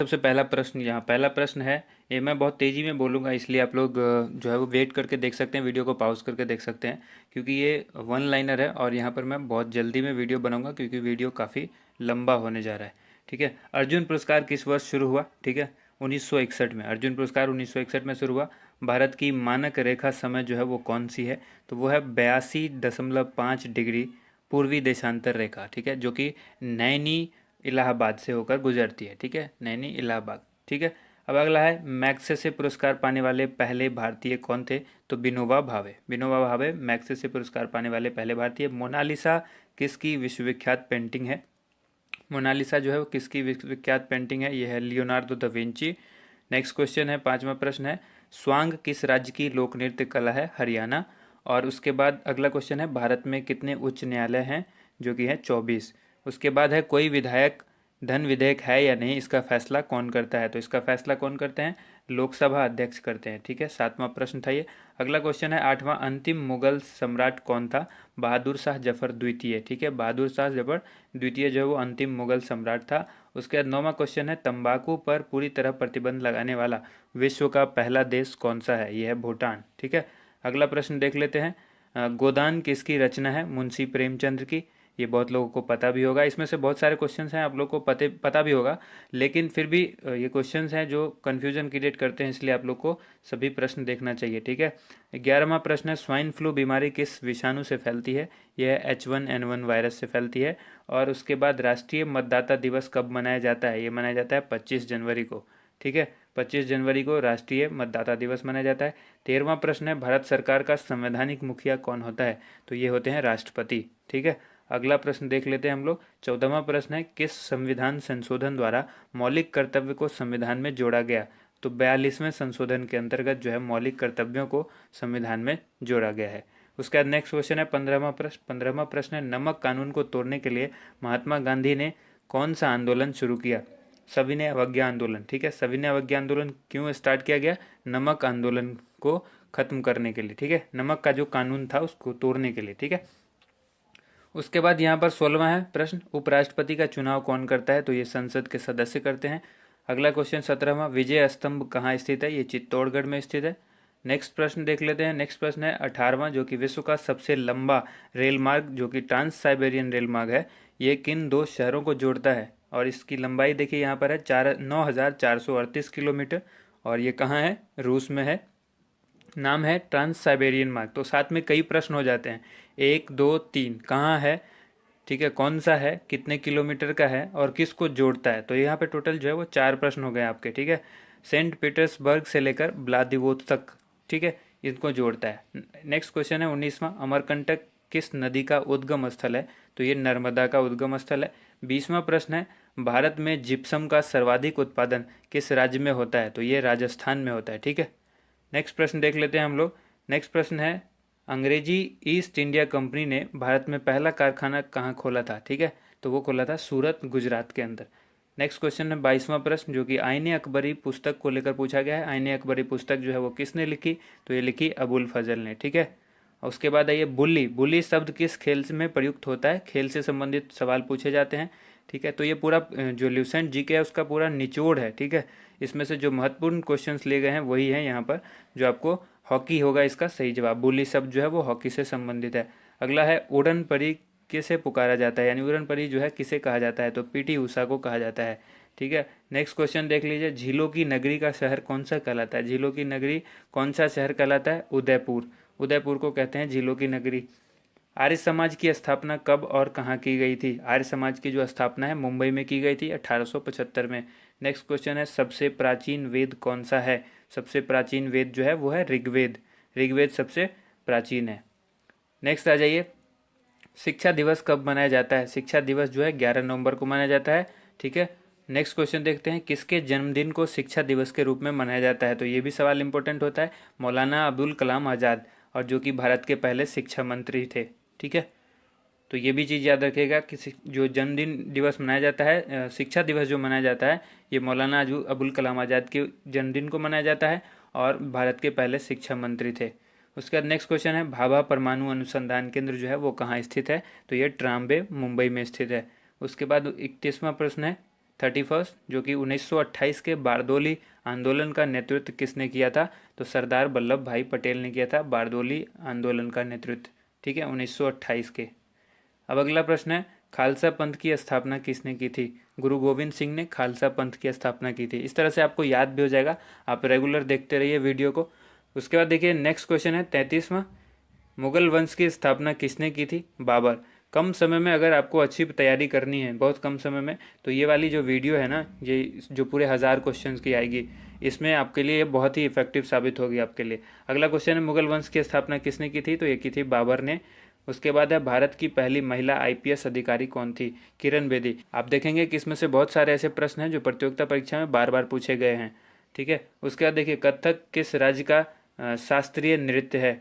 सबसे पहला प्रश्न, यहाँ पहला प्रश्न है, ये मैं बहुत तेज़ी में बोलूँगा इसलिए आप लोग जो है वो वेट करके देख सकते हैं, वीडियो को पॉज करके देख सकते हैं, क्योंकि ये वन लाइनर है और यहाँ पर मैं बहुत जल्दी में वीडियो बनाऊंगा क्योंकि वीडियो काफ़ी लंबा होने जा रहा है। ठीक है, अर्जुन पुरस्कार किस वर्ष शुरू हुआ? ठीक है, 1961 में। अर्जुन पुरस्कार 1961 में शुरू हुआ। भारत की मानक रेखा समय जो है वो कौन सी है? तो वो है 82.5 डिग्री पूर्वी देशांतर रेखा। ठीक है, जो कि नैनी इलाहाबाद से होकर गुजरती है। ठीक है, नैनी इलाहाबाद। ठीक है, अब अगला है, मैग्सेसे पुरस्कार पाने वाले पहले भारतीय कौन थे? तो विनोबा भावे। विनोबा भावे मैग्सेसे पुरस्कार पाने वाले पहले भारतीय। मोनालिसा किसकी विश्वविख्यात पेंटिंग है? मोनालिसा जो है वो किसकी विश्वविख्यात पेंटिंग है? ये है Leonardo da Vinci. Next question है, पांचवा प्रश्न है, स्वांग किस राज्य की लोक नृत्य कला है? हरियाणा। और उसके बाद अगला क्वेश्चन है, भारत में कितने उच्च न्यायालय हैं? जो कि है 24। उसके बाद है, कोई विधायक धन विधेयक है या नहीं, इसका फैसला कौन करता है? तो इसका फैसला कौन करते हैं? लोकसभा अध्यक्ष करते हैं। ठीक है, सातवां प्रश्न था ये। अगला क्वेश्चन है, आठवां, अंतिम मुगल सम्राट कौन था? बहादुर शाह जफर द्वितीय। ठीक है, बहादुर शाह जफर द्वितीय जो है वो अंतिम मुगल सम्राट था। उसके बाद नौवां क्वेश्चन है, तंबाकू पर पूरी तरह प्रतिबंध लगाने वाला विश्व का पहला देश कौन सा है? यह है भूटान। ठीक है, अगला प्रश्न देख लेते हैं, गोदान किसकी रचना है? मुंशी प्रेमचंद्र की। ये बहुत लोगों को पता भी होगा, इसमें से बहुत सारे क्वेश्चंस हैं आप लोग को पता भी होगा, लेकिन फिर भी ये क्वेश्चंस हैं जो कन्फ्यूजन क्रिएट करते हैं, इसलिए आप लोग को सभी प्रश्न देखना चाहिए। ठीक है, 11वां प्रश्न है, स्वाइन फ्लू बीमारी किस विषाणु से फैलती है? यह H1N1 वायरस से फैलती है। और उसके बाद राष्ट्रीय मतदाता दिवस कब मनाया जाता है? ये मनाया जाता है 25 जनवरी को। ठीक है, 25 जनवरी को राष्ट्रीय मतदाता दिवस मनाया जाता है। 13वां प्रश्न है, भारत सरकार का संवैधानिक मुखिया कौन होता है? तो ये होते हैं राष्ट्रपति। ठीक है, अगला प्रश्न देख लेते हैं हम लोग। 14वां प्रश्न है, किस संविधान संशोधन द्वारा मौलिक कर्तव्य को संविधान में जोड़ा गया? तो 42वें संशोधन के अंतर्गत जो है मौलिक कर्तव्यों को संविधान में जोड़ा गया है। उसके बाद नेक्स्ट क्वेश्चन है 15वां प्रश्न है, नमक कानून को तोड़ने के लिए महात्मा गांधी ने कौन सा आंदोलन शुरू किया? सविनय अवज्ञा आंदोलन। ठीक है, सविनय अवज्ञा आंदोलन क्यों स्टार्ट किया गया? नमक आंदोलन को खत्म करने के लिए। ठीक है, नमक का जो कानून था उसको तोड़ने के लिए। ठीक है, उसके बाद यहाँ पर 16वां है प्रश्न, उपराष्ट्रपति का चुनाव कौन करता है? तो ये संसद के सदस्य करते हैं। अगला क्वेश्चन 17वां, विजय स्तंभ कहाँ स्थित है? ये चित्तौड़गढ़ में स्थित है। नेक्स्ट प्रश्न देख लेते हैं। नेक्स्ट प्रश्न है 18वां, जो कि विश्व का सबसे लंबा रेल मार्ग जो कि ट्रांस साइबेरियन रेल मार्ग है, ये किन दो शहरों को जोड़ता है? और इसकी लंबाई देखिए यहाँ पर है 9,438 किलोमीटर, और ये कहाँ है? रूस में है। नाम है ट्रांस साइबेरियन मार्ग। तो साथ में कई प्रश्न हो जाते हैं, 1 2 3 कहाँ है? ठीक है, कौन सा है, कितने किलोमीटर का है, और किसको जोड़ता है? तो यहाँ पे टोटल जो है वो 4 प्रश्न हो गए आपके। ठीक है, सेंट पीटर्सबर्ग से लेकर व्लादिवोस्तोक, ठीक है, इनको जोड़ता है। नेक्स्ट क्वेश्चन है 19वां, अमरकंटक किस नदी का उद्गम स्थल है? तो ये नर्मदा का उद्गम स्थल है। 20वां प्रश्न है, भारत में जिप्सम का सर्वाधिक उत्पादन किस राज्य में होता है? तो ये राजस्थान में होता है। ठीक है, नेक्स्ट प्रश्न देख लेते हैं हम लोग। नेक्स्ट प्रश्न है, अंग्रेजी ईस्ट इंडिया कंपनी ने भारत में पहला कारखाना कहाँ खोला था? ठीक है, तो वो खोला था सूरत, गुजरात के अंदर। नेक्स्ट क्वेश्चन है 22वां प्रश्न, जो कि आईने अकबरी पुस्तक को लेकर पूछा गया है। आईने अकबरी पुस्तक जो है वो किसने लिखी? तो ये लिखी अबुल फजल ने। ठीक है, और उसके बाद आइए, बुल्ली। बुल्ली शब्द किस खेल में प्रयुक्त होता है? खेल से संबंधित सवाल पूछे जाते हैं। ठीक है, तो ये पूरा जो ल्यूसेंट जीके है उसका पूरा निचोड़ है। ठीक है, इसमें से जो महत्वपूर्ण क्वेश्चंस लिए गए हैं वही हैं यहाँ पर, जो आपको हॉकी होगा इसका सही जवाब। बुल्ली शब्द जो है वो हॉकी से संबंधित है। अगला है, उड़न परी किसे पुकारा जाता है? यानी उड़न परी जो है किसे कहा जाता है? तो पीटी उषा को कहा जाता है। ठीक है, नेक्स्ट क्वेश्चन देख लीजिए, झीलों की नगरी का शहर कौन सा कहलाता है? झीलों की नगरी कौन सा शहर कहलाता है? उदयपुर। उदयपुर को कहते हैं झीलों की नगरी। आर्य समाज की स्थापना कब और कहाँ की गई थी? आर्य समाज की जो स्थापना है मुंबई में की गई थी 1875 में। नेक्स्ट क्वेश्चन है, सबसे प्राचीन वेद कौन सा है? सबसे प्राचीन वेद जो है वो है ऋग्वेद। ऋग्वेद सबसे प्राचीन है। नेक्स्ट आ जाइए, शिक्षा दिवस कब मनाया जाता है? शिक्षा दिवस जो है 11 नवंबर को मनाया जाता है। ठीक है, नेक्स्ट क्वेश्चन देखते हैं, किसके जन्मदिन को शिक्षा दिवस के रूप में मनाया जाता है? तो ये भी सवाल इंपॉर्टेंट होता है, मौलाना अब्दुल कलाम आज़ाद, और जो कि भारत के पहले शिक्षा मंत्री थे। ठीक है, तो ये भी चीज़ याद रखिएगा कि जो जन्मदिन दिवस मनाया जाता है, शिक्षा दिवस जो मनाया जाता है, ये मौलाना अबुल कलाम आज़ाद के जन्मदिन को मनाया जाता है, और भारत के पहले शिक्षा मंत्री थे। उसके बाद नेक्स्ट क्वेश्चन है, भाभा परमाणु अनुसंधान केंद्र जो है वो कहाँ स्थित है? तो ये ट्राम्बे, मुंबई में स्थित है। उसके बाद 31वां प्रश्न है, 31 जो कि 1928 के बारदोली आंदोलन का नेतृत्व किसने किया था? तो सरदार वल्लभ भाई पटेल ने किया था बारदोली आंदोलन का नेतृत्व, ठीक है, 1928 के। अब अगला प्रश्न है, खालसा पंथ की स्थापना किसने की थी? गुरु गोविंद सिंह ने खालसा पंथ की स्थापना की थी। इस तरह से आपको याद भी हो जाएगा, आप रेगुलर देखते रहिए वीडियो को। उसके बाद देखिए नेक्स्ट क्वेश्चन है 33वां, मुगल वंश की स्थापना किसने की थी? बाबर। कम समय में अगर आपको अच्छी तैयारी करनी है, बहुत कम समय में, तो ये वाली जो वीडियो है ना, ये जो पूरे 1000 क्वेश्चंस की आएगी, इसमें आपके लिए बहुत ही इफेक्टिव साबित होगी आपके लिए। अगला क्वेश्चन है, मुगल वंश की स्थापना किसने की थी? तो ये की थी बाबर ने। उसके बाद है, भारत की पहली महिला आईपीएस अधिकारी कौन थी? किरण बेदी। आप देखेंगे कि इसमें से बहुत सारे ऐसे प्रश्न हैं जो प्रतियोगिता परीक्षा में बार बार पूछे गए हैं, ठीक है। उसके बाद देखिए, कथक किस राज्य का शास्त्रीय नृत्य है?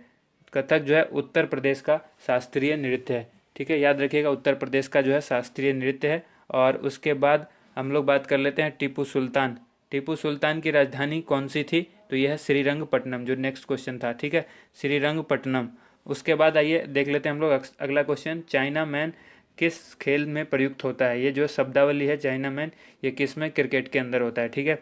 कथक जो है उत्तर प्रदेश का शास्त्रीय नृत्य है, ठीक है, याद रखिएगा, उत्तर प्रदेश का जो है शास्त्रीय नृत्य है। और उसके बाद हम लोग बात कर लेते हैं टीपू सुल्तान। टीपू सुल्तान की राजधानी कौन सी थी? तो यह है श्रीरंगपट्टनम, जो नेक्स्ट क्वेश्चन था, ठीक है, श्रीरंगपट्टनम। उसके बाद आइए देख लेते हैं हम लोग अगला क्वेश्चन, चाइना मैन किस खेल में प्रयुक्त होता है? ये जो शब्दावली है चाइना मैन, ये किस में? क्रिकेट के अंदर होता है, ठीक है।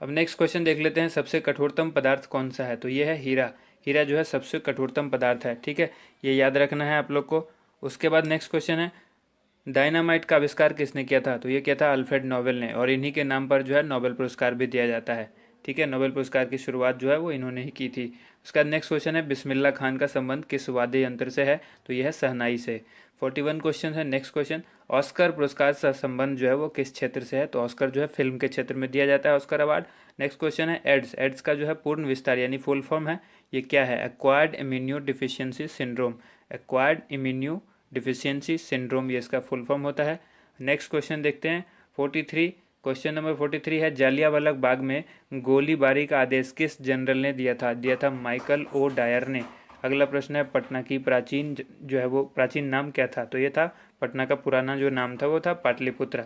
अब नेक्स्ट क्वेश्चन देख लेते हैं, सबसे कठोरतम पदार्थ कौन सा है? तो ये है हीरा। हीरा जो है सबसे कठोरतम पदार्थ है, ठीक है, ये याद रखना है आप लोग को। उसके बाद नेक्स्ट क्वेश्चन है, डायनामाइट का आविष्कार किसने किया था? तो ये किया था अल्फ्रेड नोबेल ने, और इन्हीं के नाम पर जो है नोबेल पुरस्कार भी दिया जाता है, ठीक है। नोबेल पुरस्कार की शुरुआत जो है वो इन्होंने ही की थी। उसका नेक्स्ट क्वेश्चन है, बिस्मिल्लाह खान का संबंध किस वाद्य यंत्र से है? तो यह है शहनाई से। 41 क्वेश्चन है। नेक्स्ट क्वेश्चन, ऑस्कर पुरस्कार का संबंध जो है वो किस क्षेत्र से है? तो ऑस्कर जो है फिल्म के क्षेत्र में दिया जाता है ऑस्कर अवार्ड। नेक्स्ट क्वेश्चन है, एड्स। एड्स का जो है पूर्ण विस्तार यानी फुल फॉर्म है, ये क्या है? Acquired immuno deficiency syndrome. Acquired immuno deficiency syndrome, ये इसका फुल फॉर्म होता है। नेक्स्ट क्वेश्चन देखते हैं 43, क्वेश्चन नंबर 43 है, जालियांवाला बाग में गोलीबारी का आदेश किस जनरल ने दिया था? दिया था माइकल ओ डायर ने। अगला प्रश्न है, पटना की प्राचीन जो है वो प्राचीन नाम क्या था? तो ये था, पटना का पुराना जो नाम था वो था पाटलिपुत्र।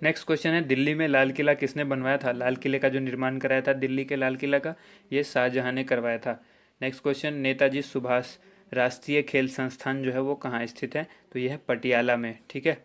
नेक्स्ट क्वेश्चन है, दिल्ली में लाल किला किसने बनवाया था? लाल किले का जो निर्माण कराया था दिल्ली के लाल किला का, ये शाहजहां ने करवाया था। नेक्स्ट क्वेश्चन, नेताजी सुभाष राष्ट्रीय खेल संस्थान जो है वो कहाँ स्थित है? तो यह है पटियाला में, ठीक है।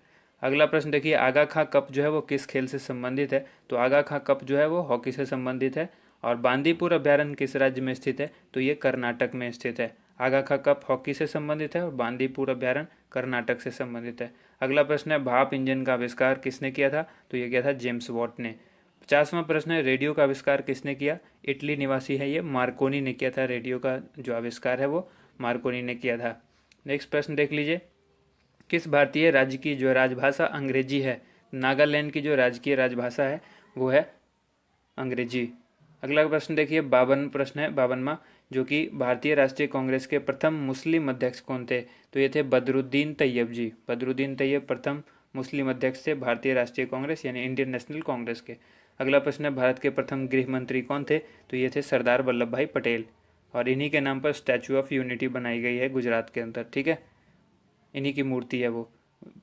अगला प्रश्न देखिए, आगा खां कप जो है वो किस खेल से संबंधित है? तो आगा खां कप जो है वो हॉकी से संबंधित है। और बांदीपुर अभ्यारण्य किस राज्य में स्थित है? तो ये कर्नाटक में स्थित है। आगा खां कप हॉकी से संबंधित है और बांदीपुर अभ्यारण्य कर्नाटक से संबंधित है। अगला प्रश्न है, भाप इंजन का आविष्कार किसने किया था? तो ये किया था जेम्स वॉट ने। 50वां प्रश्न है, रेडियो का आविष्कार किसने किया? इटली निवासी है ये मार्कोनी ने किया था। रेडियो का जो आविष्कार है वो मार्कोनी ने किया था। नेक्स्ट प्रश्न देख लीजिए, किस भारतीय राज्य की जो राजभाषा अंग्रेजी है? नागालैंड की जो राजकीय राजभाषा है वो है अंग्रेजी। अगला प्रश्न देखिए, 52 प्रश्न है 52वां, जो कि भारतीय राष्ट्रीय कांग्रेस के प्रथम मुस्लिम अध्यक्ष कौन थे? तो ये थे बदरुद्दीन तैयब जी। बदरुद्दीन तैयब प्रथम मुस्लिम अध्यक्ष थे भारतीय राष्ट्रीय कांग्रेस यानी इंडियन नेशनल कांग्रेस के। अगला प्रश्न है, भारत के प्रथम गृह मंत्री कौन थे? तो ये थे सरदार वल्लभ भाई पटेल, और इन्हीं के नाम पर स्टैचू ऑफ यूनिटी बनाई गई है गुजरात के अंदर, ठीक है, इन्हीं की मूर्ति है वो।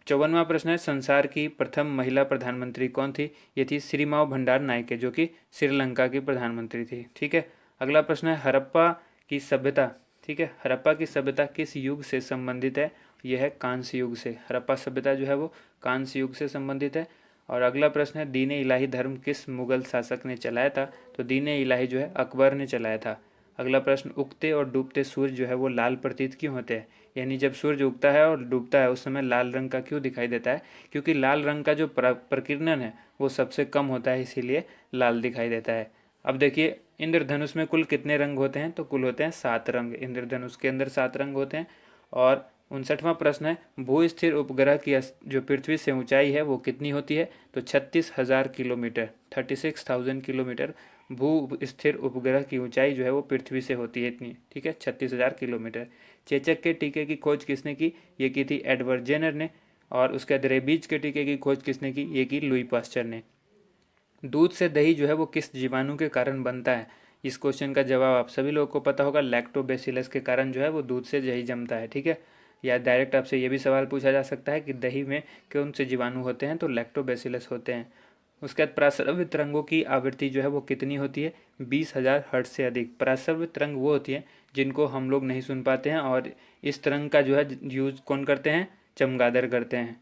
54वां प्रश्न है, संसार की प्रथम महिला प्रधानमंत्री कौन थी? ये थी श्रीमाव भंडार नायके, जो कि श्रीलंका की प्रधानमंत्री थी, ठीक है। अगला प्रश्न है, हड़प्पा की सभ्यता, ठीक है, हड़प्पा की सभ्यता किस युग से संबंधित है? यह है कांस्य युग से। हड़प्पा सभ्यता जो है वो कांस्य युग से संबंधित है। और अगला प्रश्न है, दीन इलाही धर्म किस मुगल शासक ने चलाया था? तो दीन इलाही जो है अकबर ने चलाया था। अगला प्रश्न, उगते और डूबते सूर्य जो है वो लाल प्रतीत क्यों होते हैं? यानी जब सूर्य उगता है और डूबता है उस समय लाल रंग का क्यों दिखाई देता है? क्योंकि लाल रंग का जो प्रकीर्णन है वो सबसे कम होता है, इसीलिए लाल दिखाई देता है। अब देखिए, इंद्रधनुष में कुल कितने रंग होते हैं? तो कुल होते हैं 7 रंग। इंद्रधनुष के अंदर 7 रंग होते हैं। और 59वां प्रश्न है, भू स्थिर उपग्रह की जो पृथ्वी से ऊंचाई है वो कितनी होती है? तो 36,000 किलोमीटर, 36,000 किलोमीटर भू स्थिर उपग्रह की ऊंचाई जो है वो पृथ्वी से होती है इतनी, ठीक है, 36,000 किलोमीटर। चेचक के टीके की खोज किसने की? ये की थी एडवर्ड जेनर ने। और उसके बाद रेबीज के टीके की खोज किसने की? ये की लुई पास्चर ने। दूध से दही जो है वो किस जीवाणु के कारण बनता है? इस क्वेश्चन का जवाब आप सभी लोगों को पता होगा, लैक्टोबैसिलस के कारण जो है वो दूध से दही जमता है, ठीक है। या डायरेक्ट आपसे ये भी सवाल पूछा जा सकता है कि दही में कौन से जीवाणु होते हैं? तो लैक्टोबैसिलस होते हैं। उसके बाद प्रासरव्य तरंगों की आवृत्ति जो है वो कितनी होती है? 20,000 हर्ट्ज से अधिक। प्रासरव्य तरंग वो होती है जिनको हम लोग नहीं सुन पाते हैं, और इस तरंग का जो है यूज कौन करते हैं? चमगादड़ करते हैं।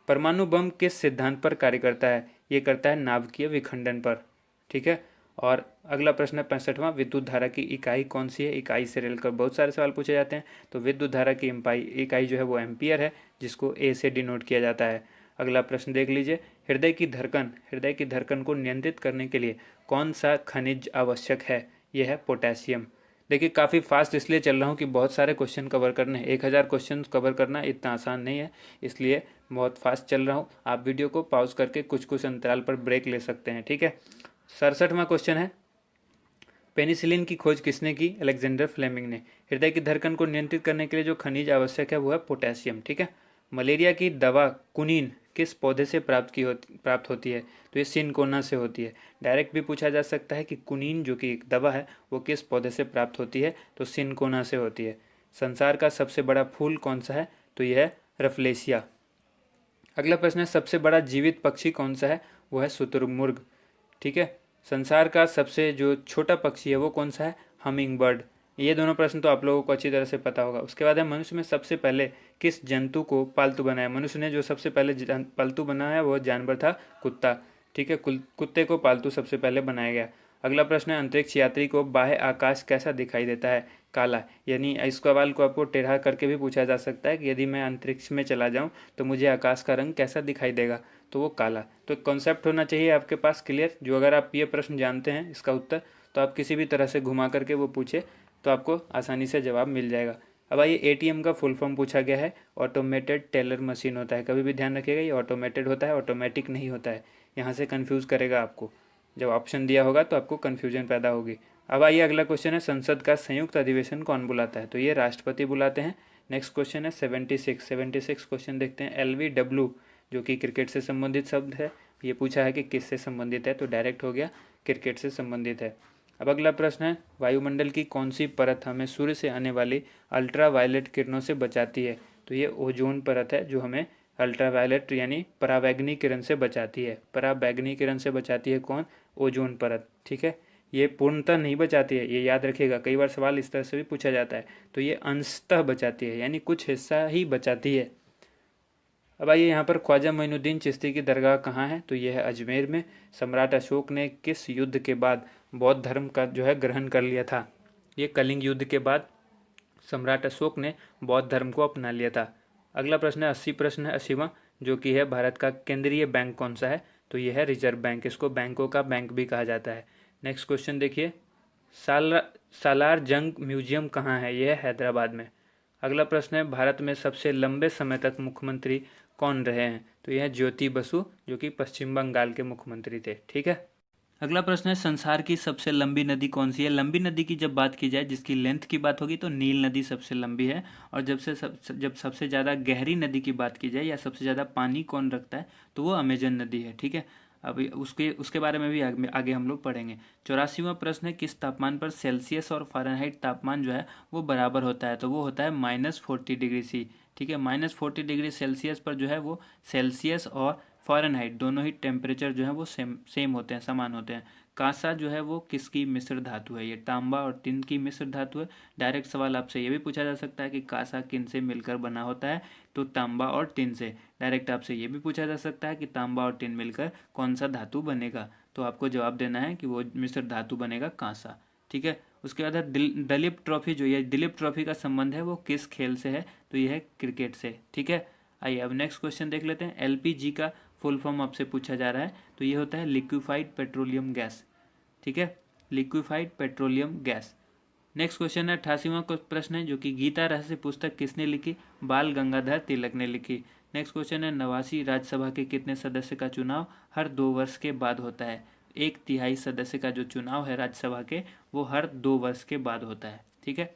परमाणु बम किस सिद्धांत पर कार्य करता है? ये करता है नाभिकीय विखंडन पर। ठीक है। और अगला प्रश्न है 65वां, विद्युत धारा की इकाई कौन सी है? इकाई से रेल कर बहुत सारे सवाल पूछे जाते हैं। तो विद्युत धारा की इकाई जो है वो एम्पियर है, जिसको ए से डिनोट किया जाता है। अगला प्रश्न देख लीजिए, हृदय की धड़कन को नियंत्रित करने के लिए कौन सा खनिज आवश्यक है? यह है पोटेशियम। देखिए काफ़ी फास्ट इसलिए चल रहा हूँ कि बहुत सारे क्वेश्चन कवर करने हैं। 1000 क्वेश्चन कवर करना इतना आसान नहीं है, इसलिए बहुत फास्ट चल रहा हूँ। आप वीडियो को पॉज करके कुछ कुछ अंतराल पर ब्रेक ले सकते हैं। ठीक है। 67वां क्वेश्चन है, पेनिसिलिन की खोज किसने की? अलेक्जेंडर फ्लेमिंग ने। हृदय की धड़कन को नियंत्रित करने के लिए जो खनिज आवश्यक है वो है पोटेशियम। ठीक है। मलेरिया की दवा कुनीन किस पौधे से प्राप्त होती है? तो ये सिनकोना से होती है। डायरेक्ट भी पूछा जा सकता है कि कुनीन जो कि एक दवा है वो किस पौधे से प्राप्त होती है? तो सिनकोना से होती है। संसार का सबसे बड़ा फूल कौन सा है? तो यह है रफलेसिया। अगला प्रश्न है, सबसे बड़ा जीवित पक्षी कौन सा है? वो है शुतुरमुर्ग। ठीक है। संसार का सबसे जो छोटा पक्षी है वो कौन सा है? Humming bird. ये दोनों प्रश्न तो आप लोगों को अच्छी तरह से पता होगा। उसके बाद है, मनुष्य में सबसे पहले किस जंतु को पालतू बनाया? मनुष्य ने जो सबसे पहले पालतू बनाया वो जानवर था कुत्ता। ठीक है। कुत्ते को पालतू सबसे पहले बनाया गया। अगला प्रश्न है, अंतरिक्ष यात्री को बाह्य आकाश कैसा दिखाई देता है? काला। यानी इस सवाल को आपको टेढ़ा करके भी पूछा जा सकता है कि यदि मैं अंतरिक्ष में चला जाऊं तो मुझे आकाश का रंग कैसा दिखाई देगा? तो वो काला। तो एक कॉन्सेप्ट होना चाहिए आपके पास क्लियर, जो अगर आप ये प्रश्न जानते हैं इसका उत्तर, तो आप किसी भी तरह से घुमा करके वो पूछे तो आपको आसानी से जवाब मिल जाएगा। अब आइए, एटीएम का फुल फॉर्म पूछा गया है। ऑटोमेटेड टेलर मशीन होता है। कभी भी ध्यान रखिएगा, ये ऑटोमेटेड होता है, ऑटोमेटिक नहीं होता है। यहाँ से कन्फ्यूज करेगा आपको, जब ऑप्शन दिया होगा तो आपको कन्फ्यूजन पैदा होगी। अब आइए, अगला क्वेश्चन है, संसद का संयुक्त अधिवेशन कौन बुलाता है? तो ये राष्ट्रपति बुलाते हैं। नेक्स्ट क्वेश्चन है 76 क्वेश्चन देखते हैं। LBW जो कि क्रिकेट से संबंधित शब्द है, ये पूछा है कि किससे संबंधित है? तो डायरेक्ट हो गया, क्रिकेट से संबंधित है। अब अगला प्रश्न है, वायुमंडल की कौन सी परत हमें सूर्य से आने वाली अल्ट्रा वायलेट किरणों से बचाती है? तो ये ओजोन परत है, जो हमें अल्ट्रा वायलेट यानी पराबैंगनी किरण से बचाती है। पराबैंगनी किरण से बचाती है कौन? ओजोन परत। ठीक है। ये पूर्णतः नहीं बचाती है, ये याद रखिएगा, कई बार सवाल इस तरह से भी पूछा जाता है। तो ये अंशतः बचाती है, यानी कुछ हिस्सा ही बचाती है। अब आइए, यहाँ पर ख्वाजा मोइनुद्दीन चिश्ती की दरगाह कहाँ है? तो यह है अजमेर में। सम्राट अशोक ने किस युद्ध के बाद बौद्ध धर्म का जो है ग्रहण कर लिया था? ये कलिंग युद्ध के बाद सम्राट अशोक ने बौद्ध धर्म को अपना लिया था। अगला प्रश्न है 80वां, जो कि है भारत का केंद्रीय बैंक कौन सा है? तो यह है रिजर्व बैंक। इसको बैंकों का बैंक भी कहा जाता है। नेक्स्ट क्वेश्चन देखिए, सालार जंग म्यूजियम कहाँ है? यह है हैदराबाद में। अगला प्रश्न है, भारत में सबसे लंबे समय तक मुख्यमंत्री कौन रहे हैं? तो यह ज्योति बसु, जो कि पश्चिम बंगाल के मुख्यमंत्री थे। ठीक है। अगला प्रश्न है, संसार की सबसे लंबी नदी कौन सी है? लंबी नदी की जब बात की जाए, जिसकी लेंथ की बात होगी, तो नील नदी सबसे लंबी है। और जब सबसे ज़्यादा गहरी नदी की बात की जाए या सबसे ज़्यादा पानी कौन रखता है, तो वो अमेजन नदी है। ठीक है। अभी उसके बारे में भी आगे हम लोग पढ़ेंगे। 84वां प्रश्न है, किस तापमान पर सेल्सियस और फ़ारेनहाइट तापमान जो है वो बराबर होता है? तो वो होता है -40°C। ठीक है। -40°C पर जो है वो सेल्सियस और फ़ारेनहाइट दोनों ही टेम्परेचर जो है वो सेम होते हैं, समान होते हैं। कांसा जो है वो किसकी मिश्र धातु है? ये तांबा और टिन की मिश्र धातु है। डायरेक्ट सवाल आपसे ये भी पूछा जा सकता है कि कांसा किन से मिलकर बना होता है? तो तांबा और टिन से। डायरेक्ट आपसे ये भी पूछा जा सकता है कि तांबा और टिन मिलकर कौन सा धातु बनेगा? तो आपको जवाब देना है कि वो मिश्र धातु बनेगा कांसा। ठीक है। उसके बाद है दलीप ट्रॉफी, जो ये दलीप ट्रॉफी का संबंध है वो किस खेल से है? तो ये है क्रिकेट से। ठीक है। आइए अब नेक्स्ट क्वेश्चन देख लेते हैं। LPG का फुल फॉर्म आपसे पूछा जा रहा है, तो ये होता है लिक्विफाइड पेट्रोलियम गैस। ठीक है। Liquefied petroleum gas. Next question है 88वां प्रश्न है, जो कि गीता रहस्य पुस्तक किसने लिखी? बाल गंगाधर तिलक ने लिखी। नेक्स्ट क्वेश्चन है, 89वीं राज्यसभा के कितने सदस्य का चुनाव हर 2 वर्ष के बाद होता है? 1/3 सदस्य का जो चुनाव है राज्यसभा के, वो हर 2 वर्ष के बाद होता है। ठीक है।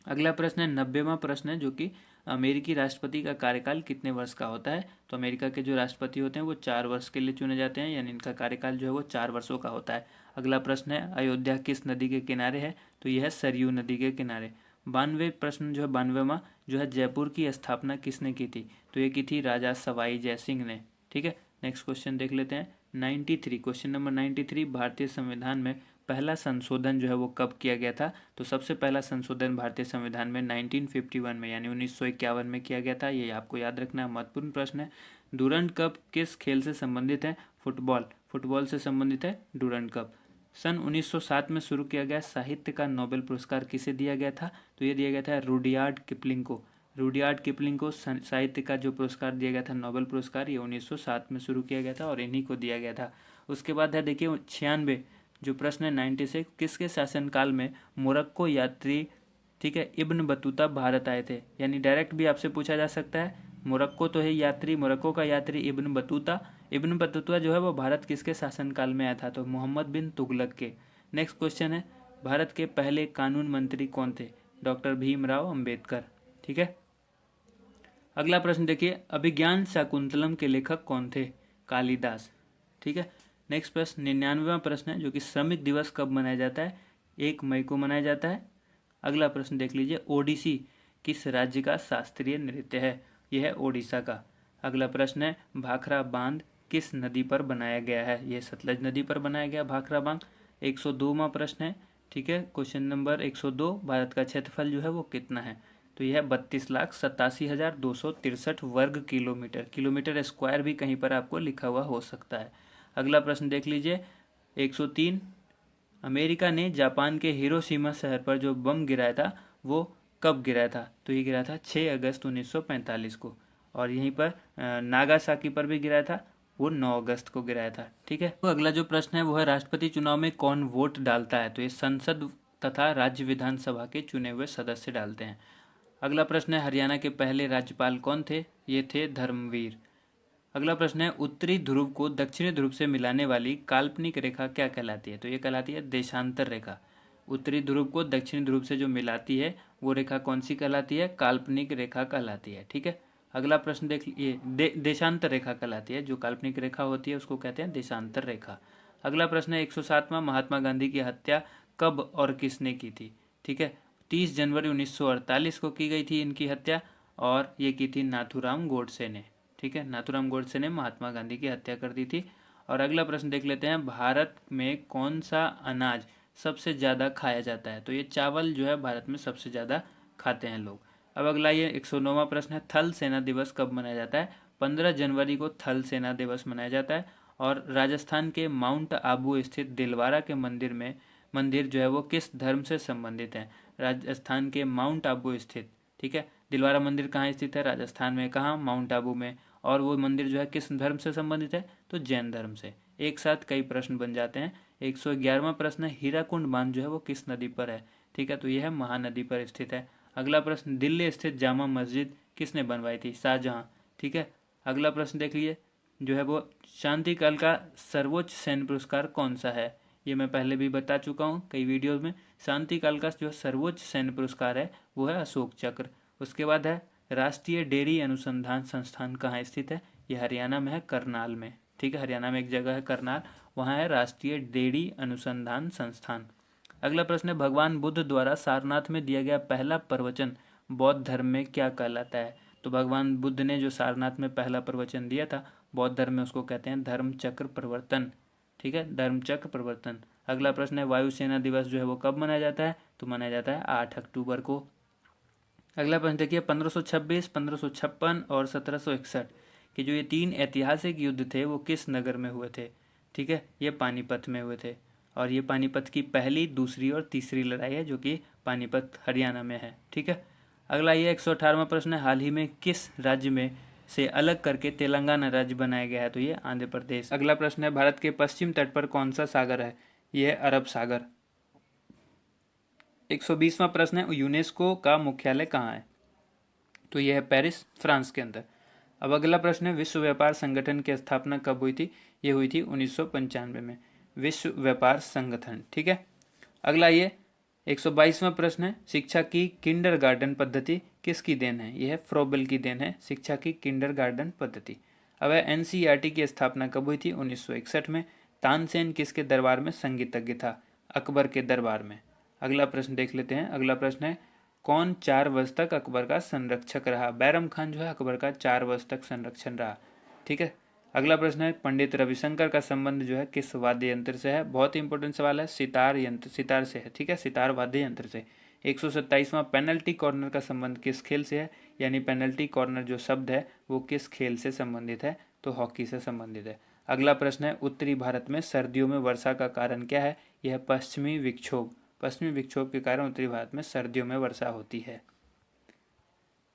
अगला प्रश्न है 90वां प्रश्न है, जो कि अमेरिकी राष्ट्रपति का कार्यकाल कितने वर्ष का होता है? तो अमेरिका के जो राष्ट्रपति होते हैं वो 4 वर्ष के लिए चुने जाते हैं, यानी इनका कार्यकाल जो है वो 4 वर्षों का होता है। अगला प्रश्न है, अयोध्या किस नदी के किनारे है? तो यह है सरयू नदी के किनारे। 92 प्रश्न जो है 92वां जो है, जयपुर की स्थापना किसने की थी? तो ये की थी राजा सवाई जय सिंह ने। ठीक है। नेक्स्ट क्वेश्चन देख लेते हैं 93, क्वेश्चन नंबर 93, भारतीय संविधान में पहला संशोधन जो है वो कब किया गया था? तो सबसे पहला संशोधन भारतीय संविधान में 1951 में यानी 1951 में किया गया था। ये आपको याद रखना है, महत्वपूर्ण प्रश्न है। डूरंड कप किस खेल से संबंधित है? फुटबॉल। फुटबॉल से संबंधित है डूरंड कप। सन 1907 में शुरू किया गया साहित्य का नोबेल पुरस्कार किसे दिया गया था? तो ये दिया गया था रुडयार्ड किपलिंग को। रुडयार्ड किपलिंग को साहित्य का जो पुरस्कार दिया गया था, नोबेल पुरस्कार, ये 1907 में शुरू किया गया था और इन्हीं को दिया गया था। उसके बाद है देखिए 96 जो प्रश्न है 96, किसके शासनकाल में मोरक्को यात्री, ठीक है, इब्न बतूता भारत आए थे? यानी डायरेक्ट भी आपसे पूछा जा सकता है। मोरक्को तो है यात्री, मोरक्को का यात्री इब्न बतूता। इब्न बतूता जो है वो भारत किसके शासनकाल में आया था? तो मोहम्मद बिन तुगलक के। नेक्स्ट क्वेश्चन है, भारत के पहले कानून मंत्री कौन थे? डॉक्टर भीमराव अंबेडकर। ठीक है। अगला प्रश्न देखिए, अभिज्ञान शाकुंतलम के लेखक कौन थे? कालिदास। ठीक है। नेक्स्ट प्रश्न 99वां प्रश्न है, जो कि श्रमिक दिवस कब मनाया जाता है? 1 मई को मनाया जाता है। अगला प्रश्न देख लीजिए, ओडिसी किस राज्य का शास्त्रीय नृत्य है? यह है ओडिशा का। अगला प्रश्न है, भाखड़ा बांध किस नदी पर बनाया गया है? यह सतलज नदी पर बनाया गया भाखड़ा बांध। 102वां प्रश्न है, ठीक है, क्वेश्चन नंबर 102, भारत का क्षेत्रफल जो है वो कितना है? तो यह 32,87,263 वर्ग किलोमीटर। किलोमीटर स्क्वायर भी कहीं पर आपको लिखा हुआ हो सकता है। अगला प्रश्न देख लीजिए 103, अमेरिका ने जापान के हिरोशिमा शहर पर जो बम गिराया था वो कब गिराया था? तो ये गिरा था 6 अगस्त 1945 को। और यहीं पर नागासाकी पर भी गिराया था, वो 9 अगस्त को गिराया था। ठीक है। तो अगला जो प्रश्न है वो है, राष्ट्रपति चुनाव में कौन वोट डालता है? तो ये संसद तथा राज्य विधानसभा के चुने हुए सदस्य डालते हैं। अगला प्रश्न है, हरियाणा के पहले राज्यपाल कौन थे? ये थे धर्मवीर। अगला प्रश्न है, उत्तरी ध्रुव को दक्षिणी ध्रुव से मिलाने वाली काल्पनिक रेखा क्या कहलाती है? तो ये कहलाती है देशांतर रेखा। उत्तरी ध्रुव को दक्षिणी ध्रुव से जो मिलाती है वो रेखा कौन सी कहलाती है? काल्पनिक रेखा कहलाती है। ठीक है। अगला प्रश्न देख लीजिए, देशांतर रेखा कहलाती है। जो काल्पनिक रेखा होती है उसको कहते हैं देशांतर रेखा। अगला प्रश्न है, 107वां, महात्मा गांधी की हत्या कब और किसने की थी? ठीक है, 30 जनवरी 1948 को की गई थी इनकी हत्या, और ये की थी नाथूराम गोडसे ने। ठीक है, नाथूराम गोडसे ने महात्मा गांधी की हत्या कर दी थी। और अगला प्रश्न देख लेते हैं, भारत में कौन सा अनाज सबसे ज़्यादा खाया जाता है? तो ये चावल जो है भारत में सबसे ज़्यादा खाते हैं लोग। अब अगला ये 109वां प्रश्न है, थल सेना दिवस कब मनाया जाता है? 15 जनवरी को थल सेना दिवस मनाया जाता है। और राजस्थान के माउंट आबू स्थित दिलवारा के मंदिर जो है वो किस धर्म से संबंधित है? राजस्थान के माउंट आबू स्थित, ठीक है, दिलवारा मंदिर कहाँ स्थित है? राजस्थान में। कहाँ? माउंट आबू में। और वो मंदिर जो है किस धर्म से संबंधित है? तो जैन धर्म से। एक साथ कई प्रश्न बन जाते हैं। 111वां प्रश्न है, हीराकुंड बांध जो है वो किस नदी पर है? ठीक है, तो यह है महानदी पर स्थित है। अगला प्रश्न, दिल्ली स्थित जामा मस्जिद किसने बनवाई थी? शाहजहां। ठीक है। अगला प्रश्न देख लीजिए, जो है वो शांतिकाल का सर्वोच्च सैन्य पुरस्कार कौन सा है? ये मैं पहले भी बता चुका हूँ कई वीडियोज में। शांतिकाल का जो सर्वोच्च सैन्य पुरस्कार है वो है अशोक चक्र। उसके बाद है, राष्ट्रीय डेयरी अनुसंधान संस्थान कहाँ स्थित है? ये हरियाणा में है, करनाल में। ठीक है, हरियाणा में एक जगह है करनाल, वहाँ है राष्ट्रीय डेयरी अनुसंधान संस्थान। अगला प्रश्न है, भगवान बुद्ध द्वारा सारनाथ में दिया गया पहला प्रवचन बौद्ध धर्म में क्या कहलाता है? तो भगवान बुद्ध ने जो सारनाथ में पहला प्रवचन दिया था बौद्ध धर्म में, उसको कहते हैं धर्म चक्र प्रवर्तन। ठीक है, धर्म चक्र प्रवर्तन। अगला प्रश्न है, वायुसेना दिवस जो है वो कब मनाया जाता है? तो मनाया जाता है 8 अक्टूबर को। अगला प्रश्न देखिए, 1526, 1556 और 1761 कि जो ये 3 ऐतिहासिक युद्ध थे वो किस नगर में हुए थे? ठीक है, ये पानीपत में हुए थे। और ये पानीपत की पहली, दूसरी और तीसरी लड़ाई है, जो कि पानीपत हरियाणा में है। ठीक है। अगला ये 118वां प्रश्न है, हाल ही में किस राज्य में से अलग करके तेलंगाना राज्य बनाया गया है? तो ये आंध्र प्रदेश। अगला प्रश्न है, भारत के पश्चिम तट पर कौन सा सागर है? यह है अरब सागर। 120वां प्रश्न है, यूनेस्को का मुख्यालय कहाँ है? तो यह है पेरिस, फ्रांस के अंदर। अब अगला प्रश्न है, विश्व व्यापार संगठन की स्थापना कब हुई थी? ये हुई थी 1995 में, विश्व व्यापार संगठन। ठीक है। अगला ये 122वां प्रश्न है, शिक्षा की किंडरगार्टन पद्धति किसकी देन है? यह है फ्रोबेल की देन है, शिक्षा की किंडरगार्टन पद्धति। अब एनसीईआरटी की स्थापना कब हुई थी? 1961 में। तानसेन किसके दरबार में संगीतज्ञ था? अकबर के दरबार में। अगला प्रश्न देख लेते हैं। अगला प्रश्न है, कौन 4 वर्ष तक अकबर का संरक्षक रहा? बैरम खान जो है अकबर का 4 वर्ष तक संरक्षण रहा। ठीक है। अगला प्रश्न है, पंडित रविशंकर का संबंध जो है किस वाद्य यंत्र से है? बहुत ही इंपॉर्टेंट सवाल है, सितार से है। ठीक है, सितार वाद्य यंत्र से। 127वां, पेनल्टी कॉर्नर का संबंध किस खेल से है? यानी पेनल्टी कॉर्नर जो शब्द है वो किस खेल से संबंधित है? तो हॉकी से संबंधित है। अगला प्रश्न है, उत्तरी भारत में सर्दियों में वर्षा का कारण क्या है? यह है पश्चिमी विक्षोभ। पश्चिमी विक्षोभ के कारण उत्तरी भारत में सर्दियों में वर्षा होती है।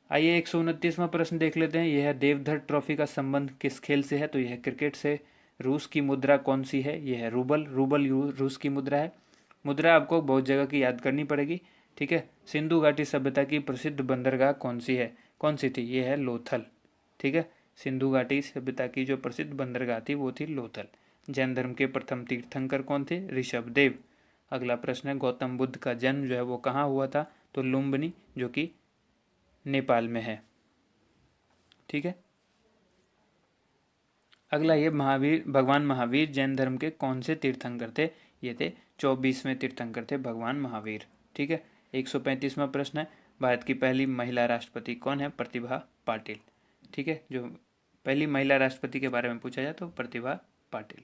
आइए 129वां प्रश्न देख लेते हैं। यह है, देवधर ट्रॉफी का संबंध किस खेल से है? तो यह है क्रिकेट से। रूस की मुद्रा कौन सी है? यह है रूबल। रूबल रूस की मुद्रा है। मुद्रा आपको बहुत जगह की याद करनी पड़ेगी, ठीक है। सिंधु घाटी सभ्यता की प्रसिद्ध बंदरगाह कौन सी है? कौन सी थी? यह है लोथल, ठीक है। सिंधु घाटी सभ्यता की जो प्रसिद्ध बंदरगाह थी वो थी लोथल। जैन धर्म के प्रथम तीर्थंकर कौन थे? ऋषभदेव। अगला प्रश्न है, गौतम बुद्ध का जन्म जो है वो कहाँ हुआ था? तो लुम्बिनी, जो कि नेपाल में है, ठीक है। अगला ये भगवान महावीर जैन धर्म के कौन से तीर्थंकर थे? ये थे 24वें तीर्थंकर थे भगवान महावीर, ठीक है। 135वां प्रश्न है, भारत की पहली महिला राष्ट्रपति कौन है? प्रतिभा पाटिल, ठीक है। जो पहली महिला राष्ट्रपति के बारे में पूछा जाए तो प्रतिभा पाटिल।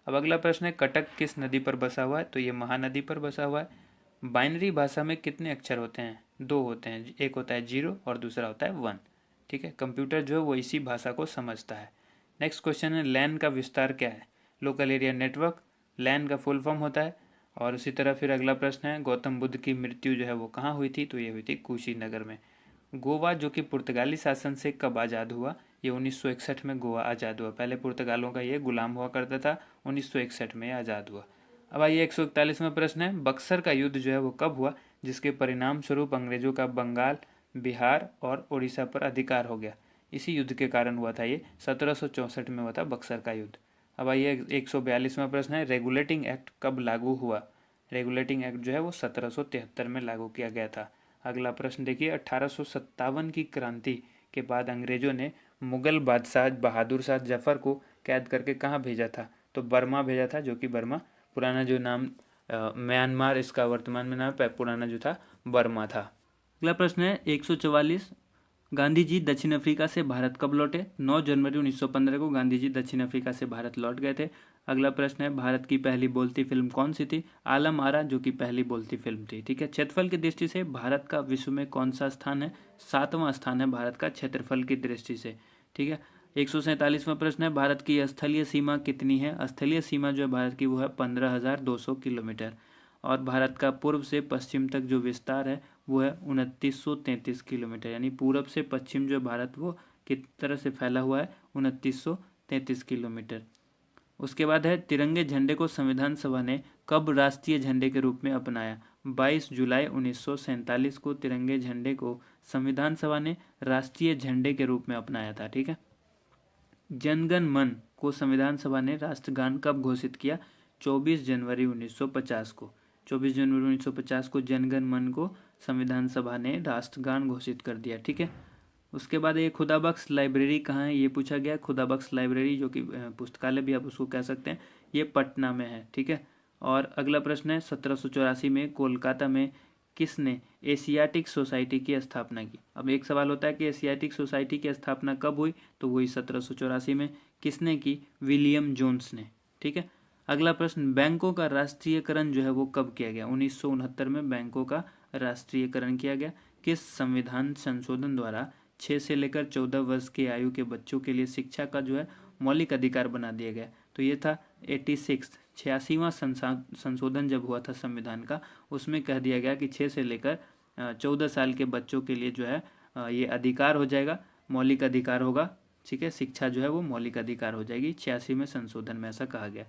अब अगला प्रश्न है, कटक किस नदी पर बसा हुआ है? तो ये महानदी पर बसा हुआ है। बाइनरी भाषा में कितने अक्षर होते हैं? 2 होते हैं, एक होता है 0 और दूसरा होता है 1, ठीक है। कंप्यूटर जो है वो इसी भाषा को समझता है। नेक्स्ट क्वेश्चन है, लैन का विस्तार क्या है? लोकल एरिया नेटवर्क लैन का फुल फॉर्म होता है। और उसी तरह फिर अगला प्रश्न है, गौतम बुद्ध की मृत्यु जो है वो कहाँ हुई थी? तो ये हुई थी कुशीनगर में। गोवा जो कि पुर्तगाली शासन से कब आज़ाद हुआ? ये 1961 में गोवा आज़ाद हुआ। पहले पुर्तगालों का ये गुलाम हुआ करता था, 1961 में आज़ाद हुआ। अब आइए 141वां प्रश्न है, बक्सर का युद्ध जो है वो कब हुआ, जिसके परिणाम स्वरूप अंग्रेजों का बंगाल, बिहार और उड़ीसा पर अधिकार हो गया? इसी युद्ध के कारण हुआ था ये, 1764 में हुआ था बक्सर का युद्ध। अब आइए 142वां प्रश्न है, रेगुलेटिंग एक्ट कब लागू हुआ? रेगुलेटिंग एक्ट जो है वो 1773 में लागू किया गया था। अगला प्रश्न देखिए, 1857 की क्रांति के बाद अंग्रेजों ने मुगल बादशाह बहादुर शाह जफर को कैद करके कहाँ भेजा था? तो बर्मा भेजा था, जो कि बर्मा पुराना जो नाम म्यांमार इसका वर्तमान में नाम पुराना जो था बर्मा था। अगला प्रश्न है 144, गांधी जी दक्षिण अफ्रीका से भारत कब लौटे? 9 जनवरी 1915 को गांधी जी दक्षिण अफ्रीका से भारत लौट गए थे। अगला प्रश्न है, भारत की पहली बोलती फिल्म कौन सी थी? आलम आरा, जो कि पहली बोलती फिल्म थी, ठीक है। क्षेत्रफल की दृष्टि से भारत का विश्व में कौन सा स्थान है? 7वां स्थान है भारत का क्षेत्रफल की दृष्टि से, ठीक है। 147वां प्रश्न है, भारत की स्थलीय सीमा कितनी है? स्थलीय सीमा जो है भारत की वो है 15,200 किलोमीटर। और भारत का पूर्व से पश्चिम तक जो विस्तार है वो है 2933 किलोमीटर, यानी पूरब से पश्चिम जो भारत वो किस तरह से फैला हुआ है? 2933 किलोमीटर। उसके बाद है, तिरंगे झंडे को संविधान सभा ने कब राष्ट्रीय झंडे के रूप में अपनाया? 22 जुलाई 1947 को तिरंगे झंडे को संविधान सभा ने राष्ट्रीय झंडे के रूप में अपनाया था, ठीक है। जनगण मन को संविधान सभा ने राष्ट्रगान कब घोषित किया? 24 जनवरी 1950 को। 24 जनवरी 1950 को जनगण मन को संविधान सभा ने राष्ट्रगान घोषित कर दिया, ठीक है। उसके बाद ये खुदाबख्श लाइब्रेरी कहाँ है? ये पूछा गया। खुदाबख्श लाइब्रेरी जो कि पुस्तकालय भी आप उसको कह सकते हैं, ये पटना में है, ठीक है। और अगला प्रश्न है, 1784 में कोलकाता में किसने एशियाटिक सोसाइटी की स्थापना की? अब एक सवाल होता है कि एशियाटिक सोसाइटी की स्थापना कब हुई? तो वही 1784 में। किसने की? विलियम जोन्स ने, ठीक है। अगला प्रश्न, बैंकों का राष्ट्रीयकरण जो है वो कब किया गया? 1969 में बैंकों का राष्ट्रीयकरण किया गया। किस संविधान संशोधन द्वारा 6 से लेकर 14 वर्ष की आयु के बच्चों के लिए शिक्षा का जो है मौलिक अधिकार बना दिया गया? तो ये था 86वां संशोधन जब हुआ था संविधान का, उसमें कह दिया गया कि 6 से लेकर 14 साल के बच्चों के लिए जो है ये अधिकार हो जाएगा, मौलिक अधिकार होगा, ठीक है। शिक्षा जो है वो मौलिक अधिकार हो जाएगी। 86 में संशोधन में ऐसा कहा गया।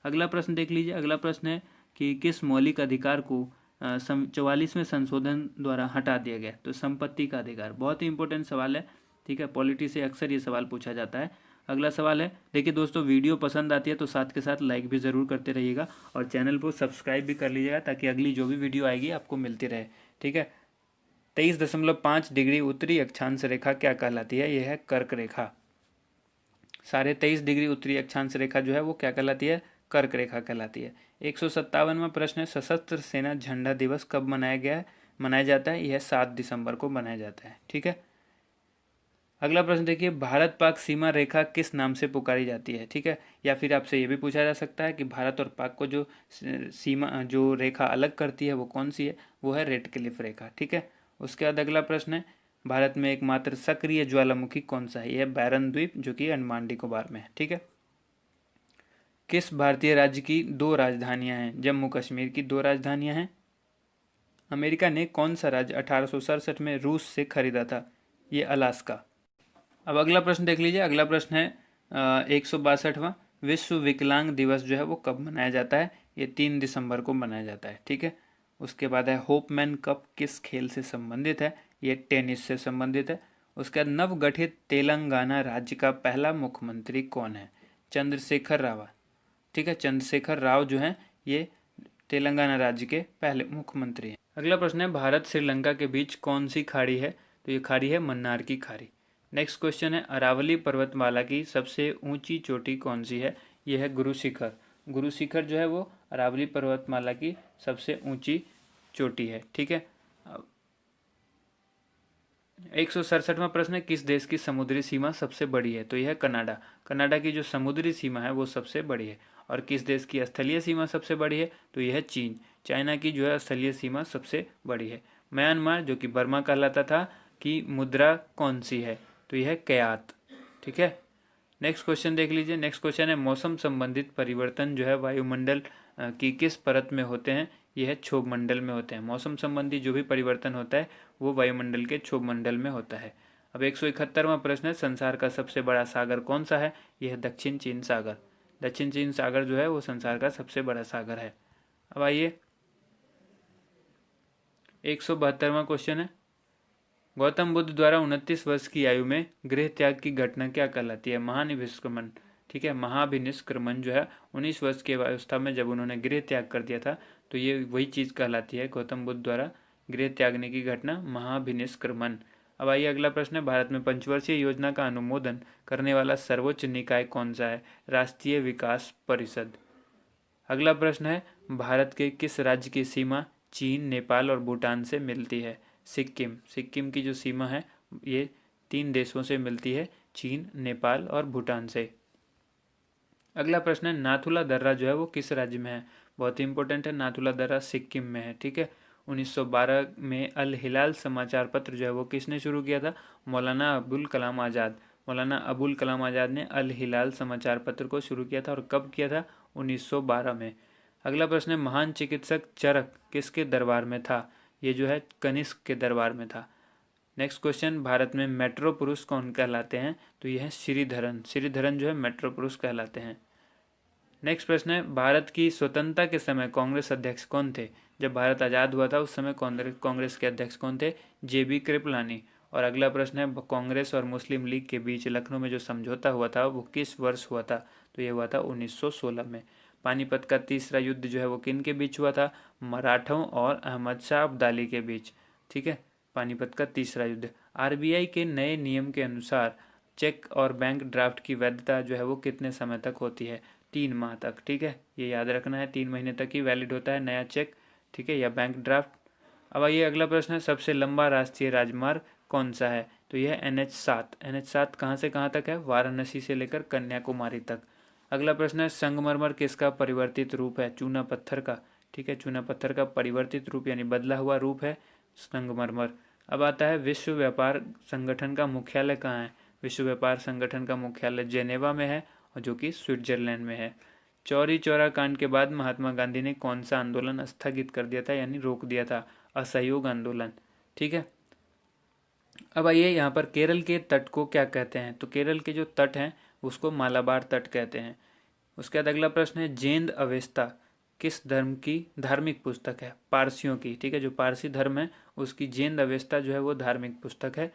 अगला प्रश्न देख लीजिए। अगला प्रश्न है कि किस मौलिक अधिकार को 44वें संशोधन द्वारा हटा दिया गया? तो संपत्ति का अधिकार। बहुत ही इंपॉर्टेंट सवाल है, ठीक है। पॉलिटी से अक्सर ये सवाल पूछा जाता है। अगला सवाल है, देखिए दोस्तों, वीडियो पसंद आती है तो साथ के साथ लाइक भी ज़रूर करते रहिएगा और चैनल को सब्सक्राइब भी कर लीजिएगा ताकि अगली जो भी वीडियो आएगी आपको मिलती रहे, ठीक है। 23.5 डिग्री उत्तरी अक्षांश रेखा क्या कहलाती है? यह है कर्क रेखा। 23.5 डिग्री उत्तरी अक्षांश रेखा जो है वो क्या कहलाती है? कर्क रेखा कहलाती है। 157वां प्रश्न है, सशस्त्र सेना झंडा दिवस कब मनाया जाता है? यह 7 दिसंबर को मनाया जाता है, ठीक है। अगला प्रश्न देखिए, भारत पाक सीमा रेखा किस नाम से पुकारी जाती है? ठीक है। या फिर आपसे ये भी पूछा जा सकता है कि भारत और पाक को जो सीमा जो रेखा अलग करती है वो कौन सी है? वो है रेड क्लिफ रेखा, ठीक है। उसके बाद अगला प्रश्न है, भारत में एकमात्र सक्रिय ज्वालामुखी कौन सा है? यह बैरन द्वीप जो कि अंडमान निकोबार में है। ठीक है। किस भारतीय राज्य की दो राजधानियां हैं? जम्मू कश्मीर की दो राजधानियां हैं। अमेरिका ने कौन सा राज्य 1867 में रूस से खरीदा था? ये अलास्का। अब अगला प्रश्न देख लीजिए। अगला प्रश्न है 162वां विश्व विकलांग दिवस जो है वो कब मनाया जाता है? ये 3 दिसंबर को मनाया जाता है। ठीक है। उसके बाद है होपमैन कप किस खेल से संबंधित है? ये टेनिस से संबंधित है। उसके बाद नवगठित तेलंगाना राज्य का पहला मुख्यमंत्री कौन है? चंद्रशेखर राव। ठीक है। चंद्रशेखर राव जो है ये तेलंगाना राज्य के पहले मुख्यमंत्री हैं। अगला प्रश्न है भारत श्रीलंका के बीच कौन सी खाड़ी है? तो ये खाड़ी है मन्नार की खाड़ी। नेक्स्ट क्वेश्चन है अरावली पर्वतमाला की सबसे ऊंची चोटी कौन सी है? यह है गुरु शिखर। गुरु शिखर जो है वो अरावली पर्वतमाला की सबसे ऊंची चोटी है। ठीक है। 167वां प्रश्न है किस देश की समुद्री सीमा सबसे बड़ी है? तो यह है कनाडा। कनाडा की जो समुद्री सीमा है वो सबसे बड़ी है। और किस देश की स्थलीय सीमा सबसे बड़ी है? तो यह है चीन। चाइना की जो है स्थलीय सीमा सबसे बड़ी है। म्यांमार जो कि बर्मा कहलाता था की मुद्रा कौन सी है? तो यह है क्यात। ठीक है। नेक्स्ट क्वेश्चन देख लीजिए। नेक्स्ट क्वेश्चन है मौसम संबंधित परिवर्तन जो है वायुमंडल की किस परत में होते हैं? यह है क्षोभ मंडल में होते हैं। मौसम संबंधी जो भी परिवर्तन होता है वो वायुमंडल के क्षोभ मंडल में होता है। अब 171वां प्रश्न है संसार का सबसे बड़ा सागर कौन सा है? यह है दक्षिण चीन सागर। दक्षिण चीन सागर जो है वो संसार का सबसे बड़ा सागर है। अब आइए 172वां क्वेश्चन है गौतम बुद्ध द्वारा 29 वर्ष की आयु में गृह त्याग की घटना क्या कहलाती है? महानिष्क्रमण। ठीक है। महाभिनिष्क्रमण जो है 19 वर्ष की अवस्था में जब उन्होंने गृह त्याग कर दिया था तो ये वही चीज़ कहलाती है गौतम बुद्ध द्वारा गृह त्यागने की घटना महाभिनिष्क्रमण। अब आइए अगला प्रश्न है भारत में पंचवर्षीय योजना का अनुमोदन करने वाला सर्वोच्च निकाय कौन सा है? राष्ट्रीय विकास परिषद। अगला प्रश्न है भारत के किस राज्य की सीमा चीन नेपाल और भूटान से मिलती है? सिक्किम। सिक्किम की जो सीमा है ये 3 देशों से मिलती है, चीन नेपाल और भूटान से। अगला प्रश्न है नाथुला दर्रा जो है वो किस राज्य में है? बहुत ही इंपॉर्टेंट है। नाथुला दर्रा सिक्किम में है। ठीक है। 1912 में अल हिलाल समाचार पत्र जो है वो किसने शुरू किया था? मौलाना अबुल कलाम आज़ाद। मौलाना अबुल कलाम आज़ाद ने अल हिलाल समाचार पत्र को शुरू किया था। और कब किया था? 1912 में। अगला प्रश्न है महान चिकित्सक चरक किसके दरबार में था? ये जो है कनिष्क के दरबार में था। नेक्स्ट क्वेश्चन भारत में मेट्रो पुरुष कौन कहलाते हैं? तो यह है श्रीधरन। श्रीधरन जो है मेट्रो पुरुष कहलाते हैं। नेक्स्ट प्रश्न है भारत की स्वतंत्रता के समय कांग्रेस अध्यक्ष कौन थे? जब भारत आज़ाद हुआ था उस समय कांग्रेस के अध्यक्ष कौन थे? जेबी कृपलानी। और अगला प्रश्न है कांग्रेस और मुस्लिम लीग के बीच लखनऊ में जो समझौता हुआ था वो किस वर्ष हुआ था? तो ये हुआ था 1916 में। पानीपत का तीसरा युद्ध जो है वो किन के बीच हुआ था? मराठों और अहमद शाह अब्दाली के बीच। ठीक है। पानीपत का तीसरा युद्ध। आरबीआई के नए नियम के अनुसार चेक और बैंक ड्राफ्ट की वैधता जो है वो कितने समय तक होती है? 3 माह तक। ठीक है। ये याद रखना है 3 महीने तक ही वैलिड होता है नया चेक। ठीक है। या बैंक ड्राफ्ट। अब आइए अगला प्रश्न है सबसे लंबा राष्ट्रीय राजमार्ग कौन सा है? तो यह NH7। NH7 कहाँ से कहाँ तक है? वाराणसी से लेकर कन्याकुमारी तक। अगला प्रश्न है संगमरमर किसका परिवर्तित रूप है? चूना पत्थर का। ठीक है। चूना पत्थर का परिवर्तित रूप यानी बदला हुआ रूप है संगमरमर। अब आता है विश्व व्यापार संगठन का मुख्यालय कहाँ है? विश्व व्यापार संगठन का मुख्यालय जेनेवा में है और जो कि स्विट्जरलैंड में है। चौरी चौरा कांड के बाद महात्मा गांधी ने कौन सा आंदोलन स्थगित कर दिया था यानी रोक दिया था? असहयोग आंदोलन। ठीक है। अब आइए यहाँ पर केरल के तट को क्या कहते हैं? तो केरल के जो तट हैं उसको मालाबार तट कहते हैं। उसके बाद अगला प्रश्न है जेंद अवेस्ता किस धर्म की धार्मिक पुस्तक है? पारसियों की। ठीक है। जो पारसी धर्म है उसकी जेंद अवेस्ता जो है वो धार्मिक पुस्तक है।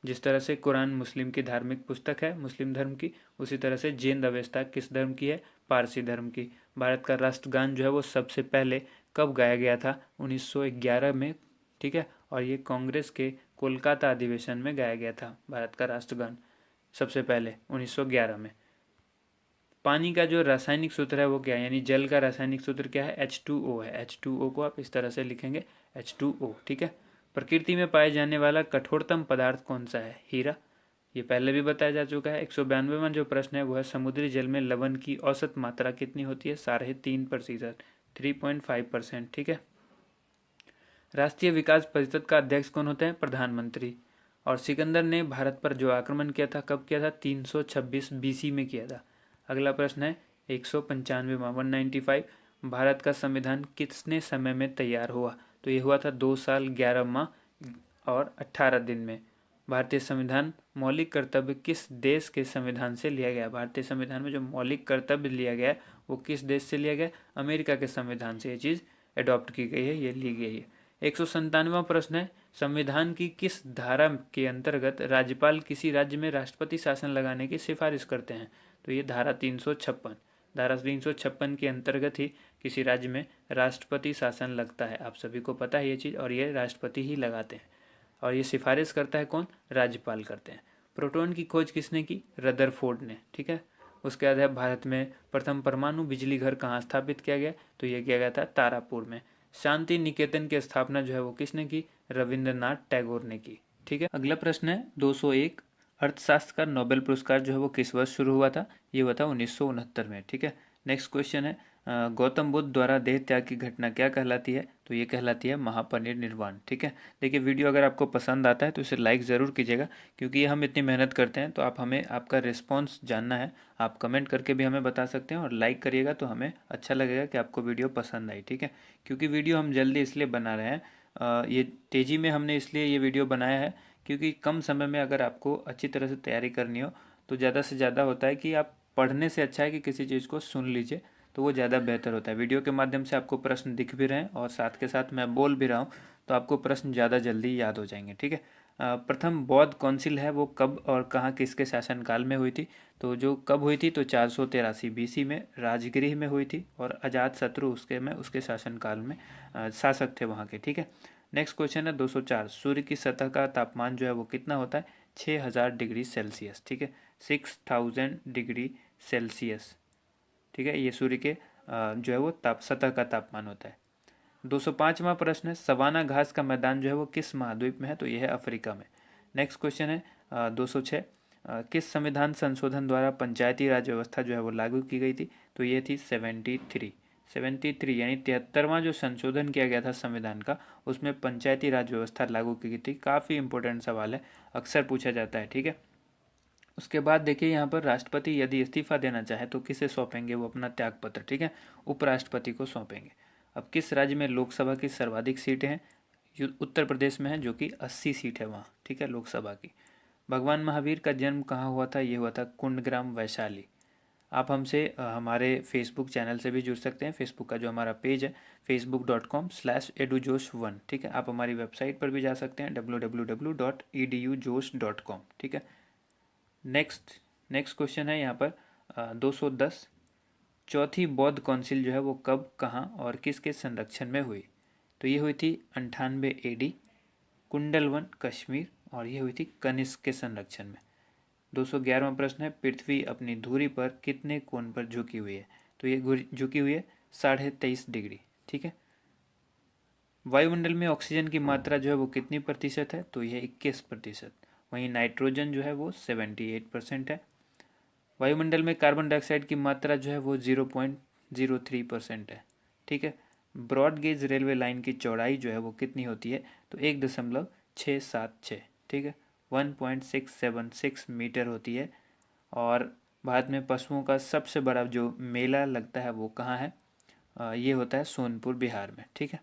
जिस तरह से कुरान मुस्लिम की धार्मिक पुस्तक है मुस्लिम धर्म की, उसी तरह से जेंद अवेस्ता किस धर्म की है? पारसी धर्म की। भारत का राष्ट्रगान जो है वो सबसे पहले कब गाया गया था? 1911 में। ठीक है। और ये कांग्रेस के कोलकाता अधिवेशन में गाया गया था भारत का राष्ट्रगान सबसे पहले 1911 में। पानी का जो रासायनिक सूत्र है वो क्या है? यानी जल का रासायनिक सूत्र क्या है? H2O है। H2O को आप इस तरह से लिखेंगे H2O। ठीक है। प्रकृति में पाए जाने वाला कठोरतम पदार्थ कौन सा है? हीरा। ये पहले भी बताया जा चुका है। 192वां जो प्रश्न है वो है समुद्री जल में लवण की औसत मात्रा कितनी होती है? 3.5%। 3.5%। ठीक है। राष्ट्रीय विकास परिषद का अध्यक्ष कौन होते हैं? प्रधानमंत्री। और सिकंदर ने भारत पर जो आक्रमण किया था कब किया था? 326 BC में किया था। अगला प्रश्न है 195वां 195, भारत का संविधान कितने समय में तैयार हुआ? तो ये हुआ था 2 साल 11 माह और 18 दिन में। भारतीय संविधान मौलिक कर्तव्य किस देश के संविधान से लिया गया? भारतीय संविधान में जो मौलिक कर्तव्य लिया गया वो किस देश से लिया गया? अमेरिका के संविधान से ये चीज़ अडॉप्ट की गई है, ये ली गई है। 197वां प्रश्न है संविधान की किस धारा के अंतर्गत राज्यपाल किसी राज्य में राष्ट्रपति शासन लगाने की सिफारिश करते हैं? तो ये धारा 356, धारा 356 के अंतर्गत ही किसी राज्य में राष्ट्रपति शासन लगता है। आप सभी को पता है ये चीज़, और ये राष्ट्रपति ही लगाते हैं, और ये सिफारिश करता है कौन? राज्यपाल करते हैं। प्रोटॉन की खोज किसने की? रदरफोर्ड ने। ठीक है। उसके बाद है भारत में प्रथम परमाणु बिजली घर कहाँ स्थापित किया गया? तो ये किया गया था तारापुर में। शांति निकेतन की स्थापना जो है वो किसने की? रविंद्रनाथ टैगोर ने की। ठीक है। अगला प्रश्न है 201, अर्थशास्त्र का नोबेल पुरस्कार जो है वो किस वर्ष शुरू हुआ था? ये हुआ था 1969 में। ठीक है। नेक्स्ट क्वेश्चन है गौतम बुद्ध द्वारा देह त्याग की घटना क्या कहलाती है? तो ये कहलाती है महापरिनिर्वाण। ठीक है। देखिए वीडियो अगर आपको पसंद आता है तो इसे लाइक ज़रूर कीजिएगा, क्योंकि ये हम इतनी मेहनत करते हैं तो आप हमें आपका रिस्पॉन्स जानना है। आप कमेंट करके भी हमें बता सकते हैं, और लाइक करिएगा तो हमें अच्छा लगेगा कि आपको वीडियो पसंद आई। ठीक है। क्योंकि वीडियो हम जल्दी इसलिए बना रहे हैं, ये तेज़ी में हमने इसलिए ये वीडियो बनाया है क्योंकि कम समय में अगर आपको अच्छी तरह से तैयारी करनी हो तो ज़्यादा से ज़्यादा होता है कि आप पढ़ने से अच्छा है कि किसी चीज़ को सुन लीजिए, तो वो ज़्यादा बेहतर होता है। वीडियो के माध्यम से आपको प्रश्न दिख भी रहे हैं और साथ के साथ मैं बोल भी रहा हूँ, तो आपको प्रश्न ज़्यादा जल्दी याद हो जाएंगे। ठीक है। प्रथम बौद्ध काउंसिल है वो कब और कहाँ किसके शासनकाल में हुई थी? तो जो कब हुई थी? तो 483 BC में राजगृह में हुई थी, और अजातशत्रु उसके शासनकाल में शासक थे वहाँ के। ठीक है। नेक्स्ट क्वेश्चन है 204, सूर्य की सतह का तापमान जो है वो कितना होता है? 6000 डिग्री सेल्सियस। ठीक है। 6000 डिग्री सेल्सियस। ठीक है। ये सूर्य के जो है वो सतह का तापमान होता है। 205वां प्रश्न है सवाना घास का मैदान जो है वो किस महाद्वीप में है? तो ये है अफ्रीका में। नेक्स्ट क्वेश्चन है 206, किस संविधान संशोधन द्वारा पंचायती राज व्यवस्था जो है वो लागू की गई थी? तो ये थी 73 यानी 73वां जो संशोधन किया गया था संविधान का, उसमें पंचायती राज व्यवस्था लागू की गई थी। काफ़ी इंपॉर्टेंट सवाल है, अक्सर पूछा जाता है। ठीक है। उसके बाद देखिए यहाँ पर राष्ट्रपति यदि इस्तीफा देना चाहे तो किसे सौंपेंगे? वो अपना त्यागपत्र। ठीक है। उपराष्ट्रपति को सौंपेंगे। अब किस राज्य में लोकसभा की सर्वाधिक सीटें हैं? उत्तर प्रदेश में है, जो कि 80 सीट है वहाँ। ठीक है, लोकसभा की। भगवान महावीर का जन्म कहाँ हुआ था? ये हुआ था कुंडग्राम, वैशाली। आप हमसे हमारे फेसबुक चैनल से भी जुड़ सकते हैं। फेसबुक का जो हमारा पेज है facebook.com/edujosh1। ठीक है। आप हमारी वेबसाइट पर भी जा सकते हैं www.edujosh.com। ठीक है। नेक्स्ट क्वेश्चन है यहाँ पर 210, चौथी बौद्ध काउंसिल जो है वो कब, कहाँ और किसके संरक्षण में हुई? तो ये हुई थी 98 AD, कुंडलवन, कश्मीर, और ये हुई थी कनिष्क के संरक्षण में। 211वां प्रश्न है पृथ्वी अपनी धुरी पर कितने कोण पर झुकी हुई है? तो ये झुकी हुई है 23.5 डिग्री। ठीक है। वायुमंडल में ऑक्सीजन की मात्रा जो है वो कितनी प्रतिशत है? तो यह 21%। वहीं नाइट्रोजन जो है वो 78% है। वायुमंडल में कार्बन डाइऑक्साइड की मात्रा जो है वो 0.03% है। ठीक है। ब्रॉड गेज रेलवे लाइन की चौड़ाई जो है वो कितनी होती है? तो 1.676। ठीक है। 1.676 मीटर होती है। और भारत में पशुओं का सबसे बड़ा जो मेला लगता है वो कहाँ है? ये होता है सोनपुर, बिहार में। ठीक है।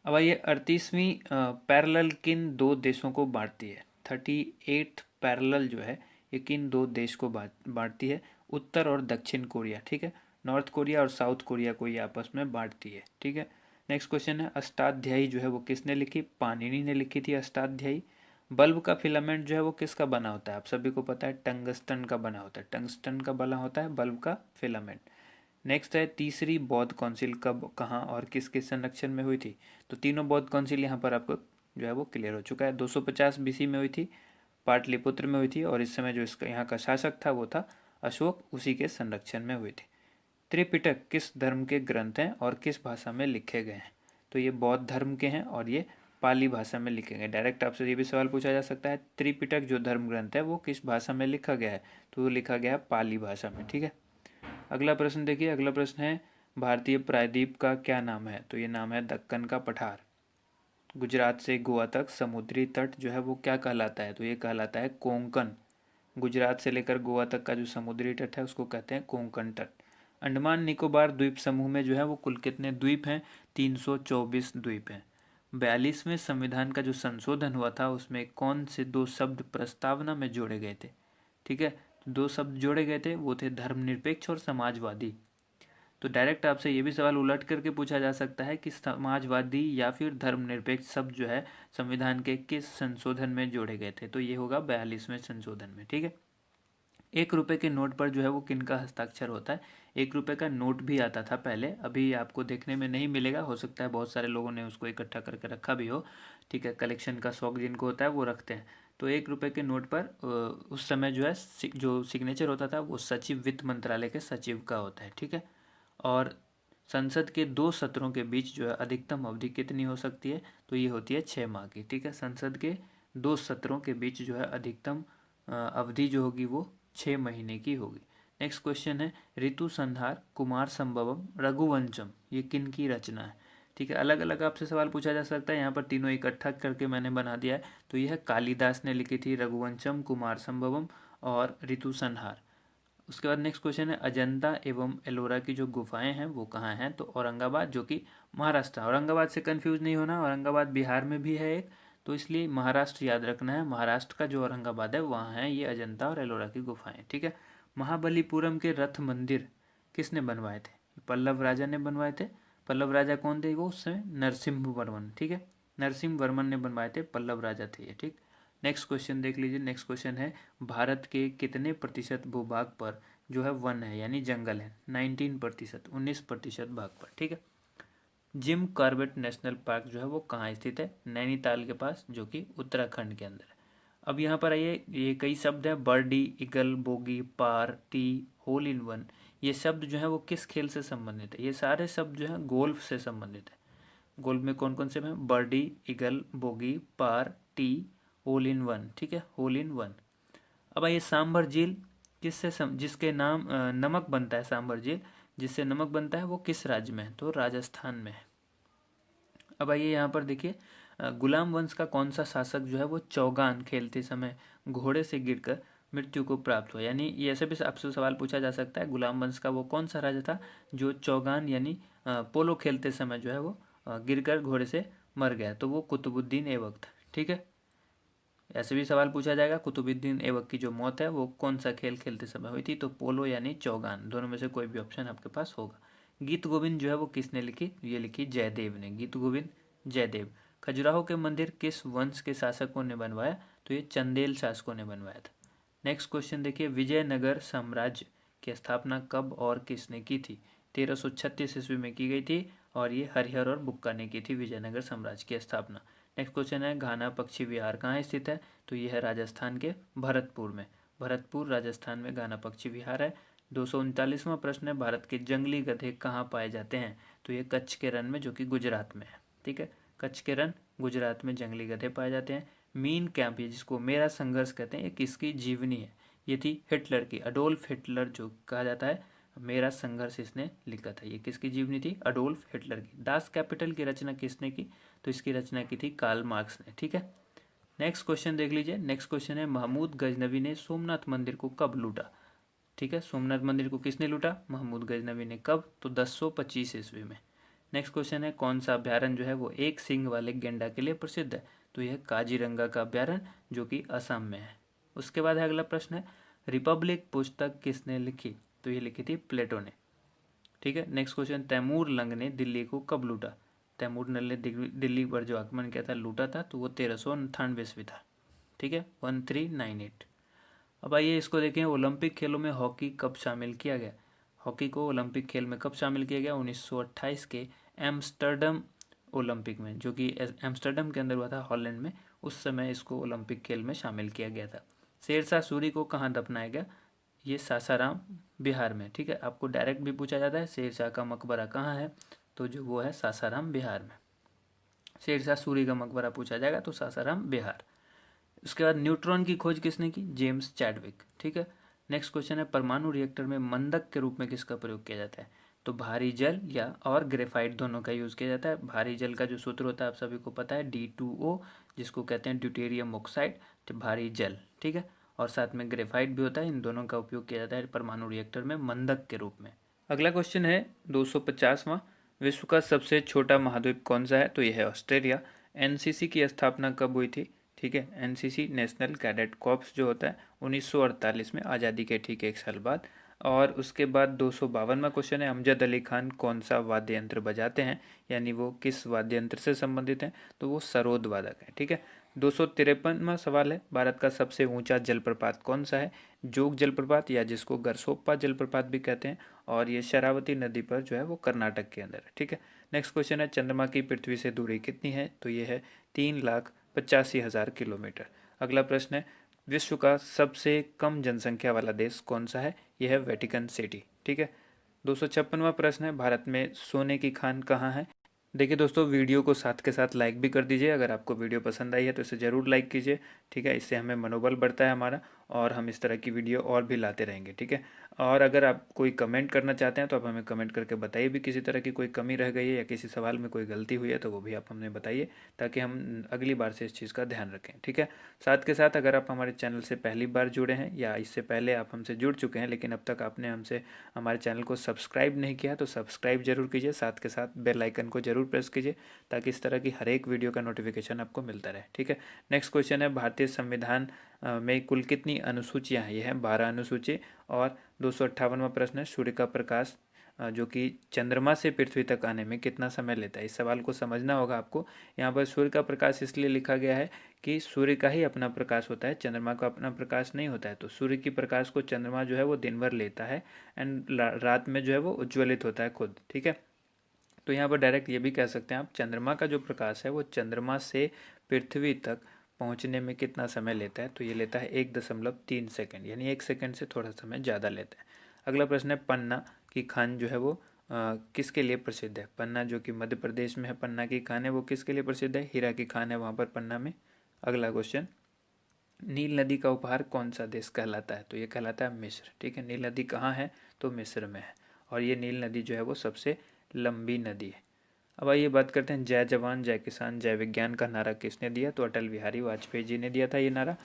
अब आइए 38वीं पैरेलल किन दो देशों को बांटती है? 38 पैरेलल जो है ये किन दो देश को बांटती है? उत्तर और दक्षिण कोरिया। ठीक है। नॉर्थ कोरिया और साउथ कोरिया को ये आपस में बांटती है। ठीक है। नेक्स्ट क्वेश्चन है अष्टाध्यायी जो है वो किसने लिखी? पाणिनि ने लिखी थी अष्टाध्यायी। बल्ब का फिलामेंट जो है वो किसका बना होता है? आप सभी को पता है टंगस्टन का बना होता है। टंगस्टन का बना होता है बल्ब का फिलामेंट। नेक्स्ट है तीसरी बौद्ध काउंसिल कब, कहाँ और किसके संरक्षण में हुई थी? तो तीनों बौद्ध काउंसिल यहाँ पर आपको जो है वो क्लियर हो चुका है। 250 BC में हुई थी, पाटलिपुत्र में हुई थी, और इस समय जो इसका यहाँ का शासक था वो था अशोक, उसी के संरक्षण में हुई थी। त्रिपिटक किस धर्म के ग्रंथ हैं और किस भाषा में लिखे गए हैं? तो ये बौद्ध धर्म के हैं और ये पाली भाषा में लिखे गए। डायरेक्ट आपसे ये भी सवाल पूछा जा सकता है त्रिपिटक जो धर्म ग्रंथ है वो किस भाषा में लिखा गया है? तो वो लिखा गया है पाली भाषा में। ठीक है। अगला प्रश्न देखिए, अगला प्रश्न है भारतीय प्रायद्वीप का क्या नाम है? तो ये नाम है दक्कन का पठार। गुजरात से गोवा तक समुद्री तट जो है वो क्या कहलाता है? तो ये कहलाता है कोंकण। गुजरात से लेकर गोवा तक का जो समुद्री तट है उसको कहते हैं कोंकण तट। अंडमान निकोबार द्वीप समूह में जो है वो कुल कितने द्वीप हैं? 324 द्वीप हैं। 42वें संविधान का जो संशोधन हुआ था उसमें कौन से दो शब्द प्रस्तावना में जोड़े गए थे? ठीक है, दो शब्द जोड़े गए थे, वो थे धर्मनिरपेक्ष और समाजवादी। तो डायरेक्ट आपसे ये भी सवाल उलट करके पूछा जा सकता है कि समाजवादी या फिर धर्मनिरपेक्ष शब्द जो है संविधान के किस संशोधन में जोड़े गए थे? तो ये होगा 42वें संशोधन में। ठीक है, 1 रुपए के नोट पर जो है वो किनका हस्ताक्षर होता है? 1 रुपए का नोट भी आता था पहले, अभी आपको देखने में नहीं मिलेगा, हो सकता है बहुत सारे लोगों ने उसको इकट्ठा करके रखा भी हो। ठीक है, कलेक्शन का शौक जिनको होता है वो रखते हैं। तो 1 रुपए के नोट पर उस समय जो है जो सिग्नेचर होता था वो सचिव, वित्त मंत्रालय के सचिव का होता है। ठीक है, और संसद के 2 सत्रों के बीच जो है अधिकतम अवधि कितनी हो सकती है? तो ये होती है 6 माह की। ठीक है, संसद के 2 सत्रों के बीच जो है अधिकतम अवधि जो होगी वो 6 महीने की होगी। नेक्स्ट क्वेश्चन है ऋतु संहार, कुमार संभवम, रघुवंशम, ये किन की रचना है? ठीक है, अलग अलग आपसे सवाल पूछा जा सकता है, यहाँ पर तीनों इकट्ठा करके मैंने बना दिया है। तो यह कालिदास ने लिखी थी, रघुवंशम, कुमार संभवम और ऋतु संहार। उसके बाद नेक्स्ट क्वेश्चन है अजंता एवं एलोरा की जो गुफाएं हैं वो कहाँ हैं? तो औरंगाबाद, जो कि महाराष्ट्र। औरंगाबाद से कंफ्यूज नहीं होना, औरंगाबाद बिहार में भी है एक, तो इसलिए महाराष्ट्र याद रखना है। महाराष्ट्र का जो औरंगाबाद है वहाँ है ये अजंता और एलोरा की गुफाएं। ठीक है, महाबलीपुरम के रथ मंदिर किसने बनवाए थे? पल्लव राजा ने बनवाए थे। पल्लव राजा कौन थे? वो उस समय नरसिम्ह वर्मन। ठीक है, नरसिम्ह वर्मन ने बनवाए थे, पल्लव राजा थे ये। ठीक, नेक्स्ट क्वेश्चन देख लीजिए। नेक्स्ट क्वेश्चन है भारत के कितने प्रतिशत भूभाग पर जो है वन है यानी जंगल है? 19%, 19% भाग पर। ठीक है, जिम कॉर्बेट नेशनल पार्क जो है वो कहाँ स्थित है? नैनीताल के पास, जो कि उत्तराखंड के अंदर है। अब यहाँ पर आइए, ये कई शब्द है, birdie, eagle, bogey, par, tee, hole in one, ये शब्द जो है वो किस खेल से संबंधित है? ये सारे शब्द जो है गोल्फ से संबंधित है। गोल्फ में कौन कौन से हैं? Birdie, eagle, bogey, par, tee, hole in one. ठीक है, होल इन वन। अब आइए सांभर झील जिसके नाम नमक बनता है, सांभर झील जिससे नमक बनता है वो किस राज्य में है? तो राजस्थान में है। अब आइए यहाँ पर देखिए, गुलाम वंश का कौन सा शासक जो है वो चौगान खेलते समय घोड़े से गिरकर मृत्यु को प्राप्त हुआ? यानी ये ऐसे भी आपसे सवाल पूछा जा सकता है, गुलाम वंश का वो कौन सा राजा था जो चौगान यानी पोलो खेलते समय जो है वो गिरकर घोड़े से मर गया? तो वो कुतुबुद्दीन ऐबक था। ठीक है, ऐसे भी सवाल पूछा जाएगा, कुतुबुद्दीन ऐबक की जो मौत है वो कौन सा खेल खेलते समय हुई थी? तो पोलो यानी चौगान, दोनों में से कोई भी ऑप्शन आपके पास होगा। गीत गोविंद जो है वो किसने लिखी? ये लिखी जयदेव ने, गीत गोविंद जयदेव। खजुराहो के मंदिर किस वंश के शासकों ने बनवाया? तो ये चंदेल शासकों ने बनवाया था। नेक्स्ट क्वेश्चन देखिए, विजयनगर साम्राज्य की स्थापना कब और किसने की थी? 1336 ईस्वी में की गई थी और ये हरिहर और बुक्का ने की थी विजयनगर साम्राज्य की स्थापना। नेक्स्ट क्वेश्चन है घाना पक्षी विहार कहाँ स्थित है? तो यह है राजस्थान के भरतपुर में, भरतपुर राजस्थान में घाना पक्षी विहार है। 239वां प्रश्न है भारत के जंगली गधे कहाँ पाए जाते हैं? तो ये कच्छ के रण में, जो कि गुजरात में है। ठीक है, कच्छ के रण गुजरात में जंगली गधे पाए जाते हैं। मीन कैंप, ये जिसको मेरा संघर्ष कहते हैं, ये किसकी जीवनी है? ये थी हिटलर की, अडोल्फ हिटलर जो कहा जाता है, मेरा संघर्ष इसने लिखा था। ये किसकी जीवनी थी? अडोल्फ हिटलर की। दास कैपिटल की रचना किसने की? तो इसकी रचना की थी कार्ल मार्क्स ने। ठीक है, नेक्स्ट क्वेश्चन देख लीजिए। नेक्स्ट क्वेश्चन है महमूद गजनवी ने सोमनाथ मंदिर को कब लूटा? ठीक है, सोमनाथ मंदिर को किसने लूटा? महमूद गजनवी ने। कब? तो 1025 ईस्वी में। नेक्स्ट क्वेश्चन है कौन सा अभ्यारण्य जो है वो एक सींग वाले गेंडा के लिए प्रसिद्ध है? तो यह काजीरंगा का अभ्यारण्य, जो कि असम में है। उसके बाद है अगला प्रश्न है रिपब्लिक पुस्तक किसने लिखी? तो ये लिखी थी प्लेटो ने। ठीक है, नेक्स्ट क्वेश्चन, तैमूर लंग ने दिल्ली को कब लूटा? तैमूर लंग ने दिल्ली पर जो आक्रमण किया था, लूटा था, तो वो 1398 ईस्वी था। ठीक है, 1398। अब आइए इसको देखें, ओलंपिक खेलों में हॉकी कब शामिल किया गया? हॉकी को ओलंपिक खेल में कब शामिल किया गया? 1928 के एम्स्टर्डम ओलंपिक में, जो कि एम्स्टर्डम के अंदर हुआ था, हॉलैंड में। उस समय इसको ओलंपिक खेल में शामिल किया गया था। शेरशाह सूरी को कहाँ दफनाया गया? ये सासाराम बिहार में। ठीक है, आपको डायरेक्ट भी पूछा जाता है शेरशाह का मकबरा कहाँ है? तो जो वो है सासाराम बिहार में। शेरशाह सूरी का मकबरा पूछा जाएगा तो सासाराम बिहार। उसके बाद न्यूट्रॉन की खोज किसने की? James Chadwick. ठीक है, नेक्स्ट क्वेश्चन है परमाणु रिएक्टर में मंदक के रूप में किसका प्रयोग किया जाता है? तो भारी जल या और ग्रेफाइट दोनों का यूज़ किया जाता है। भारी जल का जो सूत्र होता है आप सभी को पता है D2O, जिसको कहते हैं ड्यूटेरियम ऑक्साइड, तो भारी जल, ठीक है। और साथ में ग्रेफाइट भी होता है। इन दोनों का उपयोग किया जाता है परमाणु रिएक्टर में मंदक के रूप में। अगला क्वेश्चन है 250वां, विश्व का सबसे छोटा महाद्वीप कौन सा है? तो यह है ऑस्ट्रेलिया। एनसीसी की स्थापना कब हुई थी? ठीक है, एनसीसी नेशनल कैडेट कॉर्प्स जो होता है 1948 में, आज़ादी के ठीक एक साल बाद। और उसके बाद 252वां क्वेश्चन है, अमजद अली खान कौन सा वाद्य यंत्र बजाते हैं, यानी वो किस वाद्य यंत्र से संबंधित हैं? तो वो सरोद वादक है, ठीक है। 253वां सवाल है, भारत का सबसे ऊंचा जलप्रपात कौन सा है? जोग जलप्रपात, या जिसको गरसोप्पा जलप्रपात भी कहते हैं, और ये शरावती नदी पर जो है वो कर्नाटक के अंदर है, ठीक है। नेक्स्ट क्वेश्चन है, चंद्रमा की पृथ्वी से दूरी कितनी है? तो ये है 3,85,000 किलोमीटर। अगला प्रश्न है, विश्व का सबसे कम जनसंख्या वाला देश कौन सा है? यह है वेटिकन सिटी, ठीक है। 256वां प्रश्न है, भारत में सोने की खान कहाँ है? देखिए दोस्तों, वीडियो को साथ के साथ लाइक भी कर दीजिए। अगर आपको वीडियो पसंद आई है तो इसे ज़रूर लाइक कीजिए, ठीक है। इससे हमें मनोबल बढ़ता है हमारा, और हम इस तरह की वीडियो और भी लाते रहेंगे, ठीक है। और अगर आप कोई कमेंट करना चाहते हैं तो आप हमें कमेंट करके बताइए भी, किसी तरह की कोई कमी रह गई है या किसी सवाल में कोई गलती हुई है तो वो भी आप हमें बताइए, ताकि हम अगली बार से इस चीज़ का ध्यान रखें, ठीक है। साथ के साथ अगर आप हमारे चैनल से पहली बार जुड़े हैं या इससे पहले आप हमसे जुड़ चुके हैं लेकिन अब तक आपने हमसे हमारे चैनल को सब्सक्राइब नहीं किया, तो सब्सक्राइब जरूर कीजिए। साथ के साथ बेल आइकन को जरूर प्रेस कीजिए, ताकि इस तरह की हर एक वीडियो का नोटिफिकेशन आपको मिलता रहे, ठीक है। नेक्स्ट क्वेश्चन है, भारतीय संविधान में कुल कितनी अनुसूचियां हैं? ये है 12 अनुसूची। और 258वां प्रश्न है, सूर्य का प्रकाश जो कि चंद्रमा से पृथ्वी तक आने में कितना समय लेता है? इस सवाल को समझना होगा आपको। यहाँ पर सूर्य का प्रकाश इसलिए लिखा गया है कि सूर्य का ही अपना प्रकाश होता है, चंद्रमा का अपना प्रकाश नहीं होता है। तो सूर्य की प्रकाश को चंद्रमा जो है वो दिन भर लेता है, एंड रात में जो है वो उज्ज्वलित होता है खुद, ठीक है। तो यहाँ पर डायरेक्ट ये भी कह सकते हैं आप, चंद्रमा का जो प्रकाश है वो चंद्रमा से पृथ्वी तक पहुँचने में कितना समय लेता है? तो ये लेता है 1.3 सेकंड, यानी 1 सेकंड से थोड़ा समय ज़्यादा लेता है। अगला प्रश्न है, पन्ना की खान जो है वो किसके लिए प्रसिद्ध है? पन्ना जो कि मध्य प्रदेश में है, पन्ना की खान है वो किसके लिए प्रसिद्ध है? हीरा की खान है वहाँ पर पन्ना में। अगला क्वेश्चन, नील नदी का उपहार कौन सा देश कहलाता है? तो ये कहलाता है मिस्र, ठीक है। नील नदी कहाँ है? तो मिस्र में है, और ये नील नदी जो है वो सबसे लंबी नदी है। अब आइए बात करते हैं, जय जवान जय किसान जय विज्ञान का नारा किसने दिया? तो अटल बिहारी वाजपेयी जी ने दिया था ये नारा,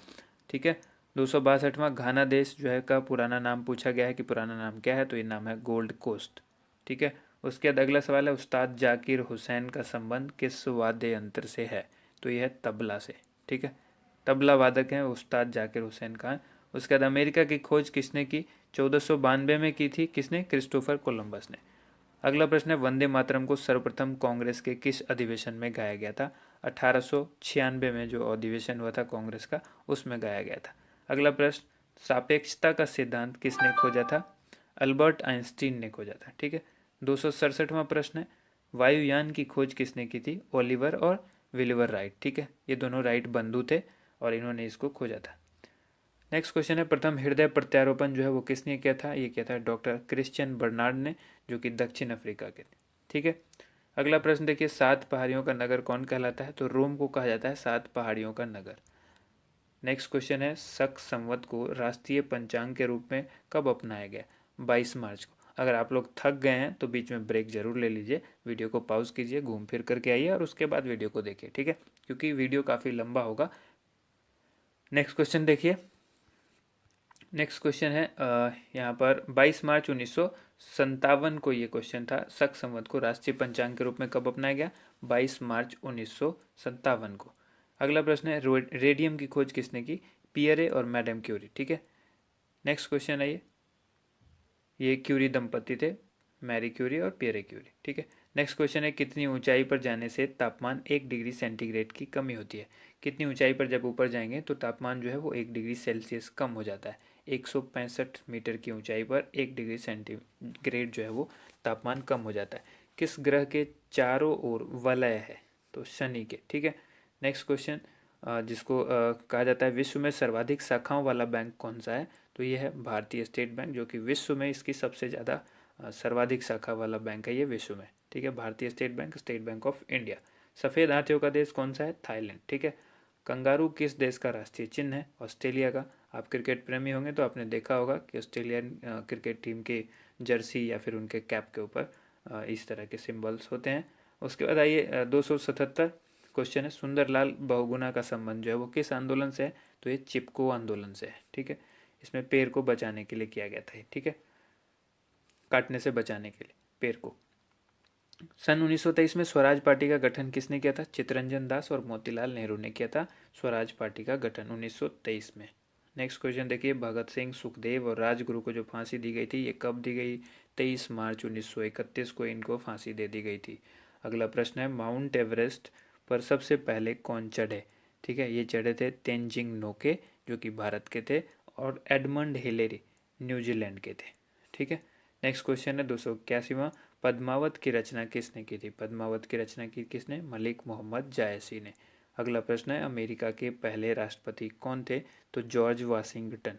ठीक है। 262वां, घाना देश जो है का पुराना नाम पूछा गया है कि पुराना नाम क्या है? तो ये नाम है गोल्ड कोस्ट, ठीक है। उसके बाद अगला सवाल है, उस्ताद जाकिर हुसैन का संबंध किस वाद्य यंत्र से है? तो यह है तबला से, ठीक है। तबला वादक हैं उस्ताद जाकिर हुसैन खान। उसके बाद अमेरिका की खोज किसने की? 1492 में की थी, किसने? क्रिस्टोफर कोलंबस ने। अगला प्रश्न है, वंदे मातरम को सर्वप्रथम कांग्रेस के किस अधिवेशन में गाया गया था? 1896 में जो अधिवेशन हुआ था कांग्रेस का, उसमें गाया गया था। अगला प्रश्न, सापेक्षता का सिद्धांत किसने खोजा था? अल्बर्ट आइंस्टीन ने खोजा था, ठीक है। 267वां प्रश्न है, वायुयान की खोज किसने की थी? ओलिवर और विलिवर राइट, ठीक है। ये दोनों राइट बंधु थे और इन्होंने इसको खोजा था। नेक्स्ट क्वेश्चन है, प्रथम हृदय प्रत्यारोपण जो है वो किसने किया था? ये किया था डॉक्टर क्रिश्चियन बर्नार्ड ने, जो कि दक्षिण अफ्रीका के थे, ठीक है। अगला प्रश्न देखिए, 7 पहाड़ियों का नगर कौन कहलाता है? तो रोम को कहा जाता है 7 पहाड़ियों का नगर। नेक्स्ट क्वेश्चन है, शक संवत को राष्ट्रीय पंचांग के रूप में कब अपनाया गया? 22 मार्च को। अगर आप लोग थक गए हैं तो बीच में ब्रेक जरूर ले लीजिए, वीडियो को पॉज कीजिए, घूम फिर करके आइए और उसके बाद वीडियो को देखिए, ठीक है, क्योंकि वीडियो काफ़ी लंबा होगा। नेक्स्ट क्वेश्चन देखिए, नेक्स्ट क्वेश्चन है यहाँ पर 22 मार्च 1957 को ये क्वेश्चन था, शक संवत को राष्ट्रीय पंचांग के रूप में कब अपनाया गया? 22 मार्च 1957 को। अगला प्रश्न है, रेडियम की खोज किसने की? पियरे और मैडम क्यूरी, ठीक है। नेक्स्ट क्वेश्चन है, ये क्यूरी दंपति थे, मैरी क्यूरी और पियरे क्यूरी, ठीक है। नेक्स्ट क्वेश्चन है, कितनी ऊंचाई पर जाने से तापमान 1 डिग्री सेंटीग्रेड की कमी होती है? कितनी ऊंचाई पर जब ऊपर जाएंगे तो तापमान जो है वो 1 डिग्री सेल्सियस कम हो जाता है? 165 मीटर की ऊंचाई पर 1 डिग्री सेंटीग्रेड जो है वो तापमान कम हो जाता है। किस ग्रह के चारों ओर वलय है? तो शनि के, ठीक है। नेक्स्ट क्वेश्चन, जिसको कहा जाता है विश्व में सर्वाधिक शाखाओं वाला बैंक कौन सा है? तो ये है भारतीय स्टेट बैंक, जो कि विश्व में इसकी सबसे ज़्यादा सर्वाधिक शाखा वाला बैंक है ये विश्व में, ठीक है। भारतीय स्टेट बैंक ऑफ इंडिया। सफ़ेद हाथियों का देश कौन सा है? थाईलैंड, ठीक है। कंगारू किस देश का राष्ट्रीय चिन्ह है? ऑस्ट्रेलिया का। आप क्रिकेट प्रेमी होंगे तो आपने देखा होगा कि ऑस्ट्रेलियन क्रिकेट टीम के जर्सी या फिर उनके कैप के ऊपर इस तरह के सिंबल्स होते हैं। उसके बाद आइए 277 क्वेश्चन है, सुंदरलाल बहुगुणा का संबंध जो है वो किस आंदोलन से है? तो ये चिपको आंदोलन से है। ठीक है, इसमें पेड़ को बचाने के लिए किया गया था। ठीक है, काटने से बचाने के लिए पेड़ को। सन 1923 में स्वराज पार्टी का गठन किसने किया था? चित्तरंजन दास और मोतीलाल नेहरू ने किया था स्वराज पार्टी का गठन 1923 में। नेक्स्ट क्वेश्चन देखिए, भगत सिंह, सुखदेव और राजगुरु को जो फांसी दी गई थी ये कब दी गई? 23 मार्च 1931 को इनको फांसी दे दी गई थी। अगला प्रश्न है, माउंट एवरेस्ट पर सबसे पहले कौन चढ़े? ठीक है, ये चढ़े थे तेंजिंग नोके जो कि भारत के थे, और एडमंड हिलेरी न्यूजीलैंड के थे। ठीक है, नेक्स्ट क्वेश्चन है 281वां, पद्मावत की रचना किसने की थी? पद्मावत की रचना की किसने? मलिक मोहम्मद जायसी ने। अगला प्रश्न है, अमेरिका के पहले राष्ट्रपति कौन थे? तो जॉर्ज वाशिंगटन।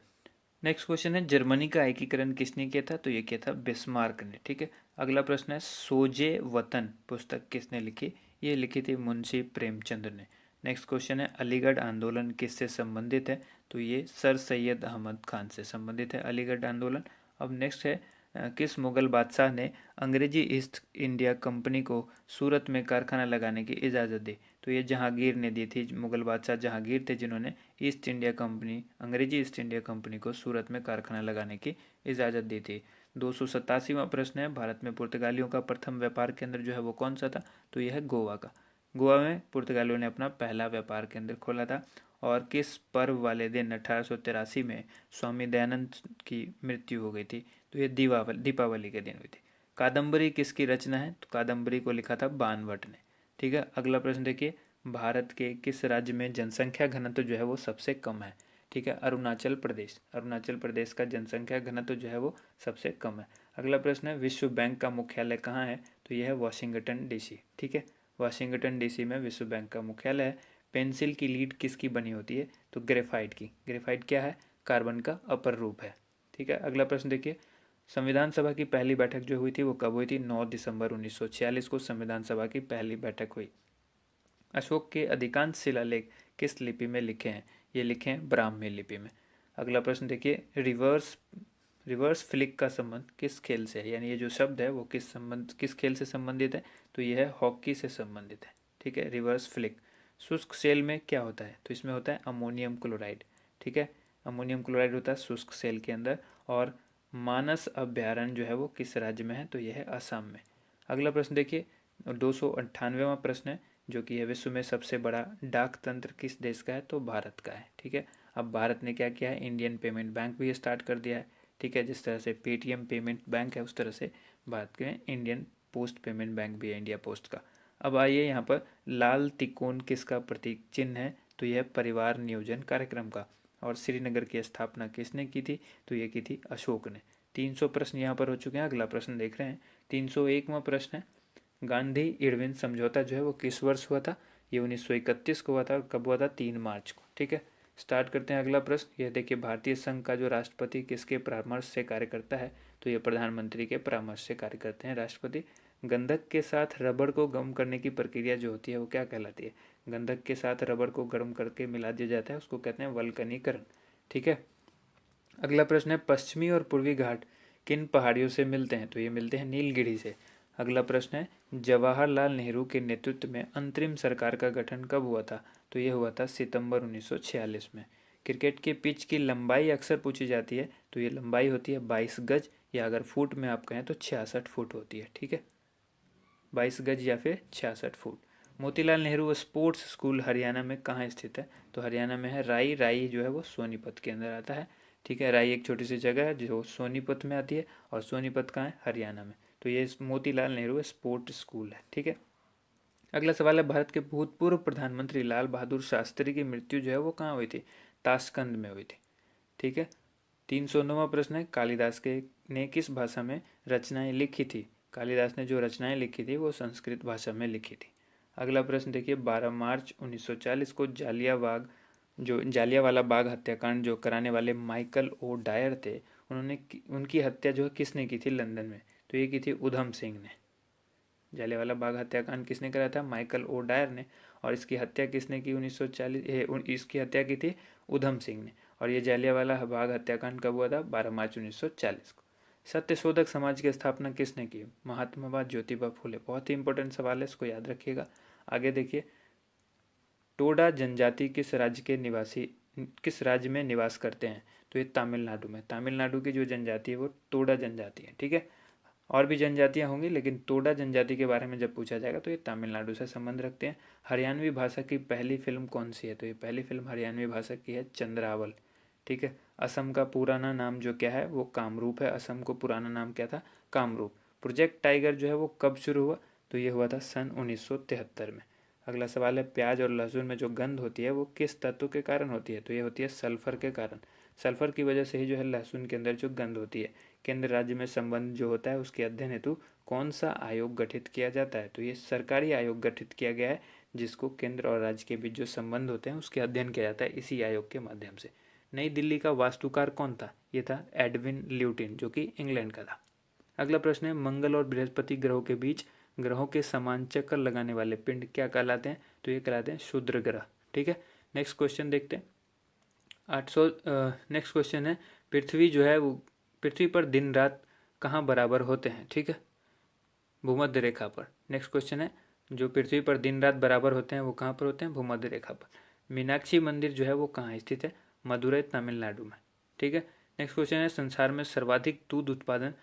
नेक्स्ट क्वेश्चन है, जर्मनी का एकीकरण किसने किया था? तो ये किया था बिस्मार्क ने। ठीक है, अगला प्रश्न है, सोजे वतन पुस्तक किसने लिखी? ये लिखी थी मुंशी प्रेमचंद ने। नेक्स्ट क्वेश्चन है, अलीगढ़ आंदोलन किससे संबंधित है? तो ये सर सैयद अहमद खान से संबंधित है अलीगढ़ आंदोलन। अब नेक्स्ट है, किस मुगल बादशाह ने अंग्रेजी ईस्ट इंडिया कंपनी को सूरत में कारखाना लगाने की इजाज़त दी? तो ये जहांगीर ने दी थी। मुगल बादशाह जहांगीर थे जिन्होंने ईस्ट इंडिया कंपनी, अंग्रेजी ईस्ट इंडिया कंपनी को सूरत में कारखाना लगाने की इजाज़त दी थी। 287वां प्रश्न है, भारत में पुर्तगालियों का प्रथम व्यापार केंद्र जो है वो कौन सा था? तो यह है गोवा का। गोवा में पुर्तगालियों ने अपना पहला व्यापार केंद्र खोला था। और किस पर्व वाले दिन 1883 में स्वामी दयानंद की मृत्यु हो गई थी? तो ये दीपावली के दिन हुई थी। कादम्बरी किसकी रचना है? तो कादम्बरी को लिखा था बाणभट्ट ने। ठीक है, अगला प्रश्न देखिए, भारत के किस राज्य में जनसंख्या घनत्व जो है वो सबसे कम है? ठीक है, अरुणाचल प्रदेश। अरुणाचल प्रदेश का जनसंख्या घनत्व जो है वो सबसे कम है। अगला प्रश्न है, विश्व बैंक का मुख्यालय कहाँ है? तो यह है वाशिंगटन डीसी। ठीक है, वाशिंगटन डीसी में विश्व बैंक का मुख्यालय है। पेंसिल की लीड किसकी बनी होती है? तो ग्रेफाइट की। ग्रेफाइट क्या है? कार्बन का अपर रूप है। ठीक है, अगला प्रश्न देखिए, संविधान सभा की पहली बैठक जो हुई थी वो कब हुई थी? 9 दिसंबर 1946 को संविधान सभा की पहली बैठक हुई। अशोक के अधिकांश शिलालेख किस लिपि में लिखे हैं? ये लिखे हैं ब्राह्मी लिपि में। अगला प्रश्न देखिए, रिवर्स फ्लिक का संबंध किस खेल से है? यानी ये जो शब्द है वो किस खेल से संबंधित है? तो यह है हॉकी से संबंधित है। ठीक है, रिवर्स फ्लिक। शुष्क सेल में क्या होता है? तो इसमें होता है अमोनियम क्लोराइड। ठीक है, अमोनियम क्लोराइड होता है शुष्क सेल के अंदर। और मानस अभ्यारण्य जो है वो किस राज्य में है? तो यह है असम में। अगला प्रश्न देखिए, 298वां प्रश्न है, जो कि है विश्व में सबसे बड़ा डाक तंत्र किस देश का है? तो भारत का है। ठीक है, अब भारत ने क्या किया है? इंडियन पेमेंट बैंक भी स्टार्ट कर दिया है। ठीक है, जिस तरह से पेटीएम पेमेंट बैंक है उस तरह से भारत के इंडियन पोस्ट पेमेंट बैंक भी है, इंडिया पोस्ट का। अब आइए यहाँ पर, लाल तिकोन किसका प्रतीक चिन्ह है? तो यह परिवार नियोजन कार्यक्रम का। और श्रीनगर की स्थापना किसने की थी? तो ये की थी अशोक ने। 300 प्रश्न यहाँ पर हो चुके हैं। अगला प्रश्न देख रहे हैं, 301वां प्रश्न है, गांधी इरविन समझौता जो है वो किस वर्ष हुआ था? ये 1931 को हुआ था। और कब हुआ था? 3 मार्च को। ठीक है, स्टार्ट करते हैं अगला प्रश्न। यह देखिए, भारतीय संघ का जो राष्ट्रपति किसके परामर्श से कार्य करता है? तो ये प्रधानमंत्री के परामर्श से कार्य करते हैं राष्ट्रपति। गंधक के साथ रबड़ को गर्म करने की प्रक्रिया जो होती है वो क्या कहलाती है? गंधक के साथ रबड़ को गर्म करके मिला दिया जाता है, उसको कहते हैं वल्कनीकरण। ठीक है, अगला प्रश्न है, पश्चिमी और पूर्वी घाट किन पहाड़ियों से मिलते हैं? तो ये मिलते हैं नीलगिरी से। अगला प्रश्न है, जवाहरलाल नेहरू के नेतृत्व में अंतरिम सरकार का गठन कब हुआ था? तो ये हुआ था सितंबर 1946 में। क्रिकेट के पिच की लंबाई अक्सर पूछी जाती है, तो ये लंबाई होती है 22 गज, या अगर फुट में आप कहें तो 66 फुट होती है। ठीक है, 22 गज या फिर 66 foot. Motilal Nehru sports school Haryana में कहाँ स्थित है? तो हरियाणा में है राई। राई जो है वो सोनीपत के अंदर आता है। ठीक है, राई एक छोटी सी जगह है जो सोनीपत में आती है, और सोनीपत कहाँ है? हरियाणा में। तो ये मोतीलाल नेहरू स्पोर्ट स्कूल है। ठीक है, अगला सवाल है, भारत के भूतपूर्व प्रधानमंत्री लाल बहादुर शास्त्री की मृत्यु जो है वो कहाँ हुई थी? ताशकंद में हुई थी। ठीक है, 309वां प्रश्न है, कालिदास के ने किस भाषा में रचनाएं लिखी थी? कालिदास ने जो रचनाएं लिखी थी वो संस्कृत भाषा में लिखी थी। अगला प्रश्न देखिए, 12 मार्च 1940 को जालियावाला बाग हत्याकांड जो कराने वाले माइकल ओ डायर थे, उनकी हत्या जो है किसने की थी लंदन में? तो ये की थी उधम सिंह ने। जालियावाला बाग हत्याकांड किसने कराया था? माइकल ओ डायर ने। और इसकी हत्या किसने की? 1940 इसकी हत्या की थी उधम सिंह ने। और ये जालियावाला बाग हत्याकांड कब हुआ था? 12 मार्च 1940 को। सत्यशोधक समाज की स्थापना किसने की? महात्मा ज्योतिबा फुले। बहुत ही इंपॉर्टेंट सवाल है, इसको याद रखिएगा। आगे देखिए, टोडा जनजाति किस राज्य में निवास करते हैं? तो ये तमिलनाडु में। तमिलनाडु की जो जनजाति है वो टोडा जनजाति है, ठीक है। और भी जनजातियां होंगी, लेकिन टोडा जनजाति के बारे में जब पूछा जाएगा तो ये तमिलनाडु से संबंध रखते हैं। हरियाणवी भाषा की पहली फिल्म कौन सी है? तो ये पहली फिल्म हरियाणवी भाषा की है चंद्रावल, ठीक है। असम का पुराना नाम जो क्या है वो कामरूप है। असम को पुराना नाम क्या था? कामरूप। प्रोजेक्ट टाइगर जो है वो कब शुरू हुआ? तो ये हुआ था सन 1973 में। अगला सवाल है, प्याज और लहसुन में जो गंध होती है वो किस तत्व के कारण होती है? तो ये होती है सल्फर के कारण। सल्फर की वजह से ही जो है लहसुन के अंदर जो गंध होती है। केंद्र राज्य में संबंध जो होता है उसके अध्ययन हेतु कौन सा आयोग गठित किया जाता है? तो ये सरकारी आयोग गठित किया गया है, जिसको केंद्र और राज्य के बीच जो संबंध होते हैं उसके अध्ययन किया जाता है इसी आयोग के माध्यम से। नई दिल्ली का वास्तुकार कौन था? ये था एडविन ल्यूटिन, जो कि इंग्लैंड का था। अगला प्रश्न है, मंगल और बृहस्पति ग्रहों के बीच ग्रहों के समान चक्कर लगाने वाले पिंड क्या कहलाते हैं? तो ये कहलाते हैं क्षुद्र ग्रह, ठीक है। नेक्स्ट क्वेश्चन देखते हैं। 800 नेक्स्ट क्वेश्चन है, पृथ्वी जो है वो पृथ्वी पर दिन रात कहाँ बराबर होते हैं? ठीक है, भूमध्य रेखा पर। नेक्स्ट क्वेश्चन है, जो पृथ्वी पर दिन रात बराबर होते हैं वो कहाँ पर होते हैं? भूमध्य रेखा पर। मीनाक्षी मंदिर जो है वो कहाँ स्थित है? मदुरई, तमिलनाडु में, ठीक है। नेक्स्ट क्वेश्चन है, संसार में सर्वाधिक दूध उत्पादन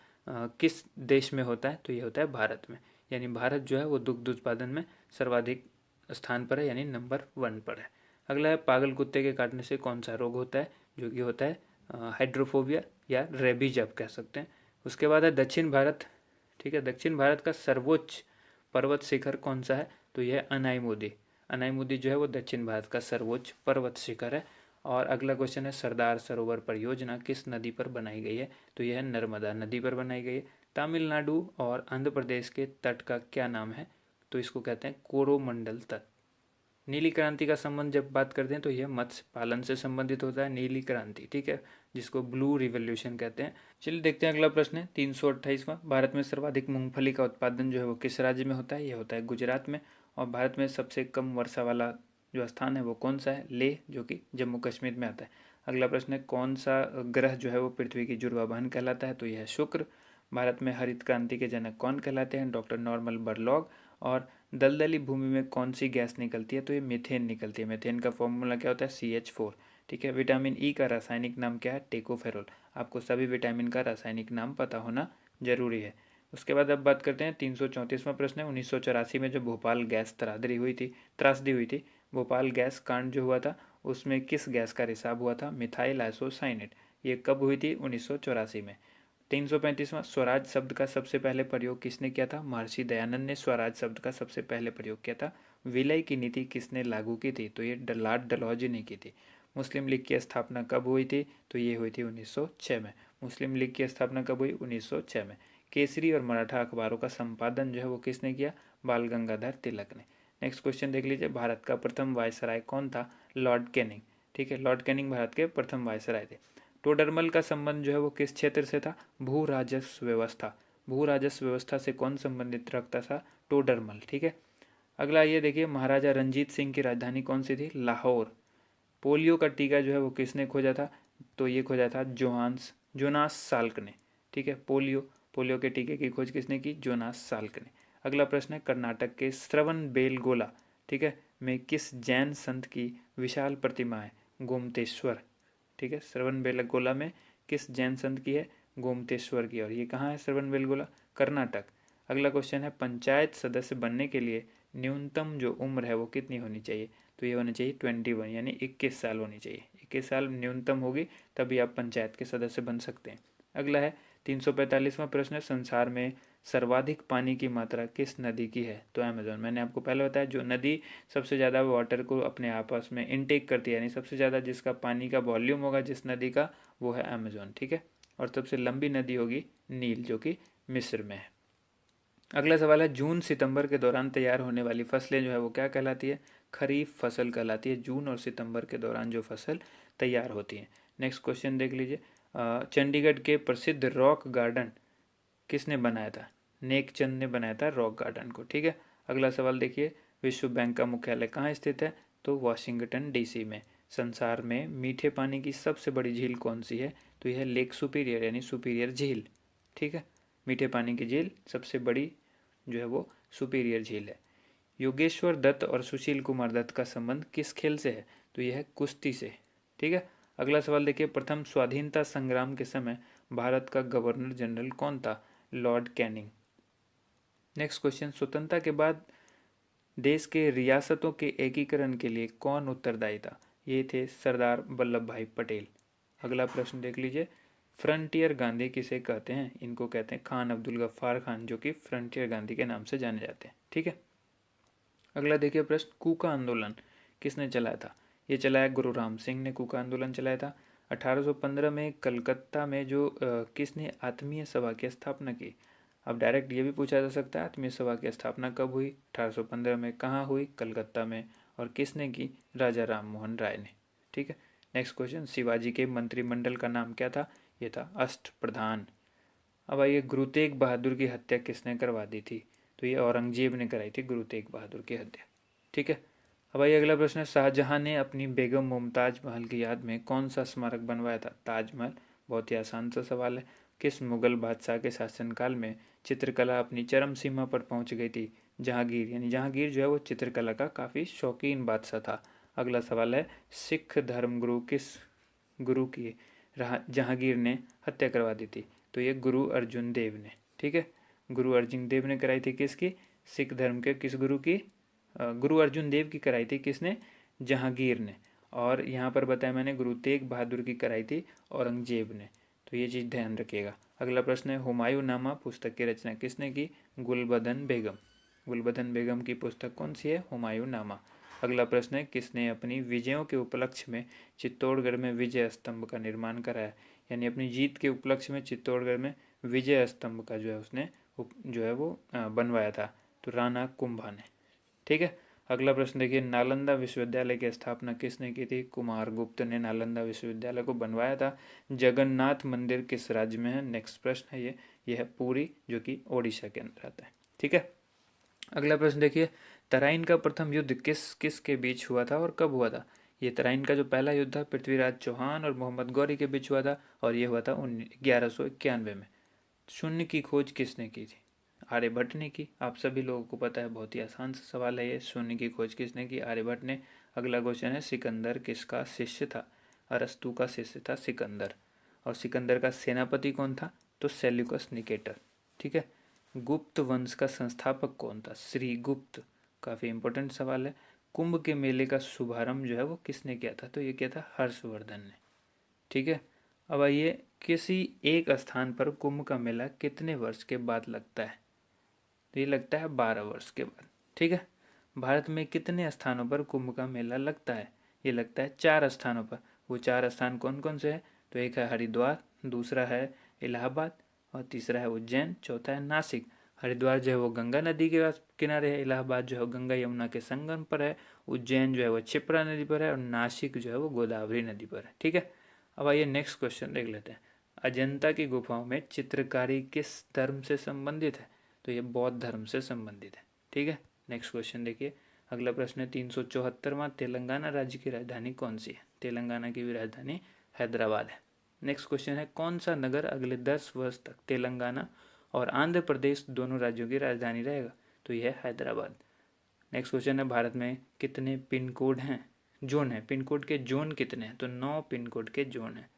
किस देश में होता है? तो ये होता है भारत में। यानी भारत जो है वो दुग्ध उत्पादन में सर्वाधिक स्थान पर है, यानी नंबर 1 पर है। अगला है, पागल कुत्ते के काटने से कौन सा रोग होता है? जो कि होता है हाइड्रोफोबिया या रेबीज आप कह सकते हैं। उसके बाद है दक्षिण भारत, ठीक है। दक्षिण भारत का सर्वोच्च पर्वत शिखर कौन सा है? तो यह है अनाईमुदी। अनाईमुदी जो है वो दक्षिण भारत का सर्वोच्च पर्वत शिखर है। और अगला क्वेश्चन है, सरदार सरोवर परियोजना किस नदी पर बनाई गई है? तो यह है नर्मदा नदी पर बनाई गई है। तमिलनाडु और आंध्र प्रदेश के तट का क्या नाम है? तो इसको कहते हैं कोरोमंडल तट। नीली क्रांति का संबंध जब बात करते हैं तो यह मत्स्य पालन से संबंधित होता है, नीली क्रांति, ठीक है, जिसको ब्लू रिवोल्यूशन कहते हैं। चलिए देखते हैं अगला प्रश्न है 328वां, भारत में सर्वाधिक मूंगफली का उत्पादन जो है वो किस राज्य में होता है? यह होता है गुजरात में। और भारत में सबसे कम वर्षा वाला जो स्थान है वो कौन सा है? लेह, जो कि जम्मू कश्मीर में आता है। अगला प्रश्न है, कौन सा ग्रह जो है वो पृथ्वी की जुड़वा बहन कहलाता है? तो यह है शुक्र। भारत में हरित क्रांति के जनक कौन कहलाते हैं? Doctor Norman Borlaug. और दलदली भूमि में कौन सी गैस निकलती है? तो ये मीथेन निकलती है। मीथेन का फॉर्मूला क्या होता है? CH4, ठीक है। विटामिन ई का रासायनिक नाम क्या है? टेकोफेरोल। आपको सभी विटामिन का रासायनिक नाम पता होना जरूरी है। उसके बाद अब बात करते हैं 334वां प्रश्न है, 1984 में जो भोपाल गैस त्रासदी हुई थी, भोपाल गैस कांड जो हुआ था उसमें किस गैस का रिसाव हुआ था? Methyl isocyanate. ये कब हुई थी? 1984 में। 335वां, स्वराज शब्द का सबसे पहले प्रयोग किसने किया था? महर्षि दयानंद ने स्वराज शब्द का सबसे पहले प्रयोग किया था। विलय की नीति किसने लागू की थी? तो ये लॉर्ड डलहौजी ने की थी। मुस्लिम लीग की स्थापना कब हुई थी? तो ये हुई थी 1906 में। मुस्लिम लीग की स्थापना कब हुई? 1906 में। केसरी और मराठा अखबारों का संपादन जो है वो किसने किया? बाल गंगाधर तिलक ने। नेक्स्ट क्वेश्चन देख लीजिए, भारत का प्रथम वायसराय कौन था? लॉर्ड कैनिंग, ठीक है। लॉर्ड कैनिंग भारत के प्रथम वायसराय थे। टोडरमल का संबंध जो है वो किस क्षेत्र से था? भू राजस्व व्यवस्था। भू राजस्व व्यवस्था से कौन संबंधित रखता था? टोडरमल, ठीक है। अगला ये देखिए, महाराजा रंजीत सिंह की राजधानी कौन सी थी? लाहौर। पोलियो का टीका जो है वो किसने खोजा था? तो ये खोजा था जोनास साल्क ने, ठीक है। पोलियो के टीके की खोज किसने की? जोनास साल्क ने। अगला प्रश्न है, कर्नाटक के श्रवण बेलगोला, ठीक है, में किस जैन संत की विशाल प्रतिमा है? गोमतेश्वर, ठीक है। श्रवण बेलगोला में किस जैन संत की है? गोमतेश्वर की। और ये कहाँ है श्रवण बेलगोला? कर्नाटक। अगला क्वेश्चन है, पंचायत सदस्य बनने के लिए न्यूनतम जो उम्र है वो कितनी होनी चाहिए? तो ये होनी चाहिए 21, यानी 21 साल होनी चाहिए। 21 साल न्यूनतम होगी तभी आप पंचायत के सदस्य बन सकते हैं। अगला है 345वां प्रश्न है, संसार में सर्वाधिक पानी की मात्रा किस नदी की है? तो अमेजोन। मैंने आपको पहले बताया, जो नदी सबसे ज़्यादा वाटर को अपने आपस में इनटेक करती है, यानी सबसे ज़्यादा जिसका पानी का वॉल्यूम होगा जिस नदी का, वो है अमेजोन, ठीक है। और सबसे लंबी नदी होगी नील, जो कि मिस्र में है। अगला सवाल है, जून सितंबर के दौरान तैयार होने वाली फसलें जो है वो क्या कहलाती है? खरीफ फसल कहलाती है, जून और सितंबर के दौरान जो फसल तैयार होती है। नेक्स्ट क्वेश्चन देख लीजिए, चंडीगढ़ के प्रसिद्ध रॉक गार्डन किसने बनाया था? नेकचंद ने बनाया था रॉक गार्डन को, ठीक है। अगला सवाल देखिए, विश्व बैंक का मुख्यालय कहाँ स्थित है? तो वाशिंगटन DC में। संसार में मीठे पानी की सबसे बड़ी झील कौन सी है? तो यह लेक सुपीरियर, यानी सुपीरियर झील। ठीक है। मीठे पानी की झील सबसे बड़ी जो है वो सुपीरियर झील है। योगेश्वर दत्त और सुशील कुमार दत्त का संबंध किस खेल से है? तो यह है कुश्ती से। ठीक है। अगला सवाल देखिए, प्रथम स्वाधीनता संग्राम के समय भारत का गवर्नर जनरल कौन था? Lord Canning. नेक्स्ट क्वेश्चन, स्वतंत्रता के बाद देश के रियासतों के एकीकरण के लिए कौन उत्तरदायी था? ये थे सरदार वल्लभ भाई पटेल। अगला प्रश्न देख लीजिए, फ्रंटियर गांधी किसे कहते हैं? इनको कहते हैं खान अब्दुल गफ्फार खान, जो कि फ्रंटियर गांधी के नाम से जाने जाते हैं। ठीक है। अगला देखिए प्रश्न, कूका आंदोलन किसने चलाया था? ये चलाया गुरु राम सिंह ने कूका आंदोलन चलाया था। 1815 में कलकत्ता में जो किसने आत्मीय सभा की स्थापना की? अब डायरेक्ट ये भी पूछा जा सकता है, आत्मीय सभा की स्थापना कब हुई? 1815 में। कहाँ हुई? कलकत्ता में। और किसने की? राजा राम मोहन राय ने। ठीक है। नेक्स्ट क्वेश्चन, शिवाजी के मंत्रिमंडल का नाम क्या था? ये था अष्टप्रधान। अब आइए, गुरु तेग बहादुर की हत्या किसने करवा दी थी? तो ये औरंगजेब ने कराई थी गुरु तेग बहादुर की हत्या। ठीक है। अब आइए अगला प्रश्न है, शाहजहां ने अपनी बेगम मुमताज महल की याद में कौन सा स्मारक बनवाया था? ताजमहल। बहुत ही आसान सा सवाल है। किस मुगल बादशाह के शासनकाल में चित्रकला अपनी चरम सीमा पर पहुंच गई थी? जहांगीर, यानी जहांगीर जो है वो चित्रकला का काफ़ी शौकीन बादशाह था। अगला सवाल है, सिख धर्मगुरु किस गुरु की जहांगीर ने हत्या करवा दी थी? तो ये गुरु अर्जुन देव ने। ठीक है। गुरु अर्जुन देव ने कराई थी किसकी? सिख धर्म के किस गुरु की? गुरु अर्जुन देव की कराई थी किसने? जहांगीर ने। और यहाँ पर बताया मैंने गुरु तेग बहादुर की कराई थी औरंगजेब ने। तो ये चीज़ ध्यान रखिएगा। अगला प्रश्न है, हुमायूं नामा पुस्तक की रचना किसने की? गुलबदन बेगम। गुलबदन बेगम की पुस्तक कौन सी है? हुमायूं नामा। अगला प्रश्न है, किसने अपनी विजयों के उपलक्ष्य में चित्तौड़गढ़ में विजय स्तंभ का निर्माण कराया? यानी अपनी जीत के उपलक्ष्य में चित्तौड़गढ़ में विजय स्तंभ का जो है उसने जो है वो बनवाया था। तो राणा कुंभा ने। ठीक है। अगला प्रश्न देखिए, नालंदा विश्वविद्यालय की स्थापना किसने की थी? कुमारगुप्त ने नालंदा विश्वविद्यालय को बनवाया था। जगन्नाथ मंदिर किस राज्य में है? नेक्स्ट प्रश्न है ये है पुरी, जो कि ओडिशा के अंदर आता है। ठीक है। अगला प्रश्न देखिए, तराइन का प्रथम युद्ध किस किस के बीच हुआ था और कब हुआ था? ये तराइन का जो पहला युद्ध था पृथ्वीराज चौहान और मोहम्मद गौरी के बीच हुआ था, और ये हुआ था 1191 में। शून्य की खोज किसने की थी? आर्यभट्ट ने की। आप सभी लोगों को पता है, बहुत ही आसान सा सवाल है ये, शून्य की खोज किसने की? आर्यभट्ट ने। अगला क्वेश्चन है, सिकंदर किसका शिष्य था? अरस्तु का शिष्य था सिकंदर। और सिकंदर का सेनापति कौन था? तो सेल्यूकस निकेटर। ठीक है। गुप्त वंश का संस्थापक कौन था? श्रीगुप्त। काफ़ी इंपॉर्टेंट सवाल है। कुंभ के मेले का शुभारंभ जो है वो किसने किया था? तो ये किया था हर्षवर्धन ने। ठीक है। अब आइए, किसी एक स्थान पर कुंभ का मेला कितने वर्ष के बाद लगता है? तो ये लगता है 12 वर्ष के बाद। ठीक है। भारत में कितने स्थानों पर कुंभ का मेला लगता है? ये लगता है 4 स्थानों पर। वो 4 स्थान कौन कौन से हैं? तो एक है हरिद्वार, दूसरा है इलाहाबाद, और तीसरा है उज्जैन, चौथा है नासिक। हरिद्वार जो है वो गंगा नदी के किनारे है, इलाहाबाद जो है गंगा यमुना के संगम पर है, उज्जैन जो है वो क्षिप्रा नदी पर है, और नासिक जो है वो गोदावरी नदी पर है। ठीक है। अब आइए नेक्स्ट क्वेश्चन देख लेते हैं, अजंता की गुफाओं में चित्रकारी किस धर्म से संबंधित है? तो ये बौद्ध धर्म से संबंधित है। ठीक है। नेक्स्ट क्वेश्चन देखिए, अगला प्रश्न है 374वां, तेलंगाना राज्य की राजधानी कौन सी है? तेलंगाना की भी राजधानी हैदराबाद है। नेक्स्ट क्वेश्चन है, कौन सा नगर अगले 10 वर्ष तक तेलंगाना और आंध्र प्रदेश दोनों राज्यों की राजधानी रहेगा? तो यह है हैदराबाद। नेक्स्ट क्वेश्चन है, भारत में कितने पिन कोड हैं? जोन है, पिन कोड के जोन कितने हैं? तो 9 पिन कोड के जोन हैं।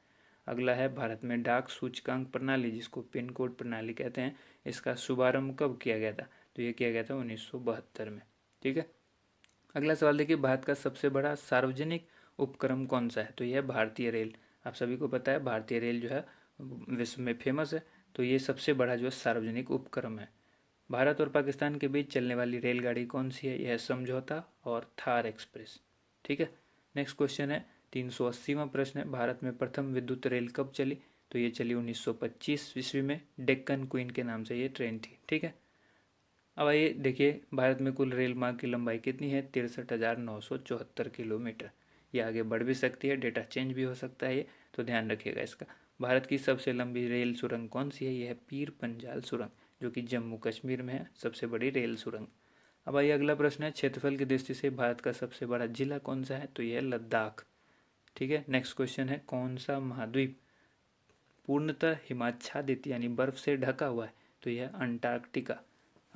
अगला है, भारत में डाक सूचकांक प्रणाली, जिसको पिन कोड प्रणाली कहते हैं, इसका शुभारंभ कब किया गया था? तो ये किया गया था 1972 में। ठीक है। अगला सवाल देखिए, भारत का सबसे बड़ा सार्वजनिक उपक्रम कौन सा है? तो यह है भारतीय रेल। आप सभी को पता है भारतीय रेल जो है विश्व में फेमस है। तो ये सबसे बड़ा जो है सार्वजनिक उपक्रम है। भारत और पाकिस्तान के बीच चलने वाली रेलगाड़ी कौन सी है? यह समझौता और थार एक्सप्रेस। ठीक है। नेक्स्ट क्वेश्चन है 380वां प्रश्न है, भारत में प्रथम विद्युत रेल कब चली? तो ये चली 1925 ईस्वी में, डेक्कन क्वीन के नाम से ये ट्रेन थी। ठीक है। अब आइए देखिए, भारत में कुल रेल मार्ग की लंबाई कितनी है? 63,974 किलोमीटर। ये आगे बढ़ भी सकती है, डेटा चेंज भी हो सकता है ये, तो ध्यान रखिएगा इसका। भारत की सबसे लंबी रेल सुरंग कौन सी है? यह है पीर पंजाल सुरंग, जो कि जम्मू कश्मीर में है, सबसे बड़ी रेल सुरंग। अब आइए अगला प्रश्न है, क्षेत्रफल की दृष्टि से भारत का सबसे बड़ा जिला कौन सा है? तो यह है लद्दाख। ठीक है। नेक्स्ट क्वेश्चन है, कौन सा महाद्वीप पूर्णतः हिमाच्छादित यानी बर्फ से ढका हुआ है? तो यह अंटार्कटिका।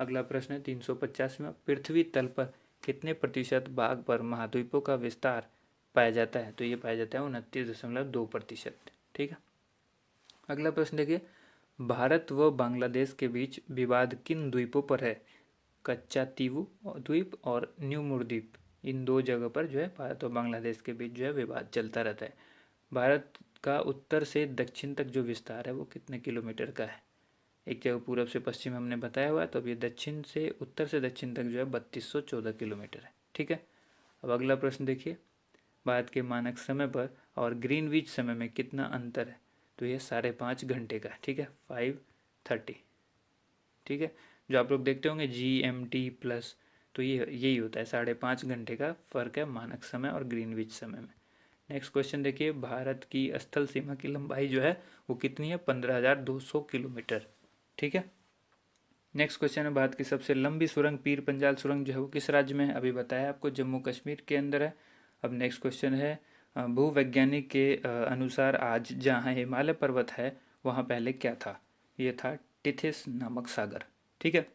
अगला प्रश्न है 350वां, पृथ्वी तल पर कितने प्रतिशत भाग पर महाद्वीपों का विस्तार पाया जाता है? तो ये पाया जाता है 29.2%। ठीक है। अगला प्रश्न देखिए, भारत व बांग्लादेश के बीच विवाद किन द्वीपों पर है? कच्चा तीवू द्वीप और न्यू मुर द्वीप, इन दो जगह पर जो है भारत और बांग्लादेश के बीच जो है विवाद चलता रहता है। भारत का उत्तर से दक्षिण तक जो विस्तार है वो कितने किलोमीटर का है? एक जगह पूरब से पश्चिम हमने बताया हुआ है, तो अब ये दक्षिण से उत्तर से दक्षिण तक जो है 3214 किलोमीटर है। ठीक है। अब अगला प्रश्न देखिए, भारत के मानक समय पर और ग्रीनविच समय में कितना अंतर है? तो ये 5.5 घंटे का है। ठीक है, 5:30। ठीक है, जो आप लोग देखते होंगे GMT प्लस, तो ये यही होता है, 5.5 घंटे का फ़र्क है मानक समय और ग्रीनविच समय में। नेक्स्ट क्वेश्चन देखिए, भारत की स्थल सीमा की लंबाई जो है वो कितनी है? 15,200 किलोमीटर। ठीक है। नेक्स्ट क्वेश्चन है, भारत की सबसे लंबी सुरंग पीर पंजाल सुरंग जो है वो किस राज्य में है? अभी बताया आपको, जम्मू कश्मीर के अंदर है। अब नेक्स्ट क्वेश्चन है, भूवैज्ञानिक के अनुसार आज जहाँ हिमालय पर्वत है वहाँ पहले क्या था? ये था टिथिस नामक सागर। ठीक है।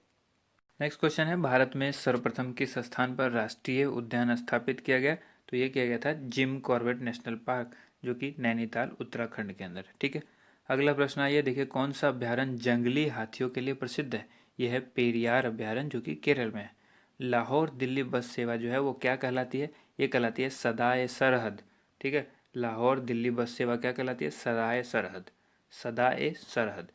नेक्स्ट क्वेश्चन है, भारत में सर्वप्रथम किस स्थान पर राष्ट्रीय उद्यान स्थापित किया गया? तो ये किया गया था जिम कॉर्बेट नेशनल पार्क, जो कि नैनीताल उत्तराखंड के अंदर है। ठीक है। अगला प्रश्न आइए देखिए, कौन सा अभ्यारण्य जंगली हाथियों के लिए प्रसिद्ध है? यह है पेरियार अभ्यारण्य, जो कि केरल में है। लाहौर दिल्ली बस सेवा जो है वो क्या कहलाती है? ये कहलाती है सदाए सरहद। ठीक है, लाहौर दिल्ली बस सेवा क्या कहलाती है? सदाए सरहद, सदाए सरहद।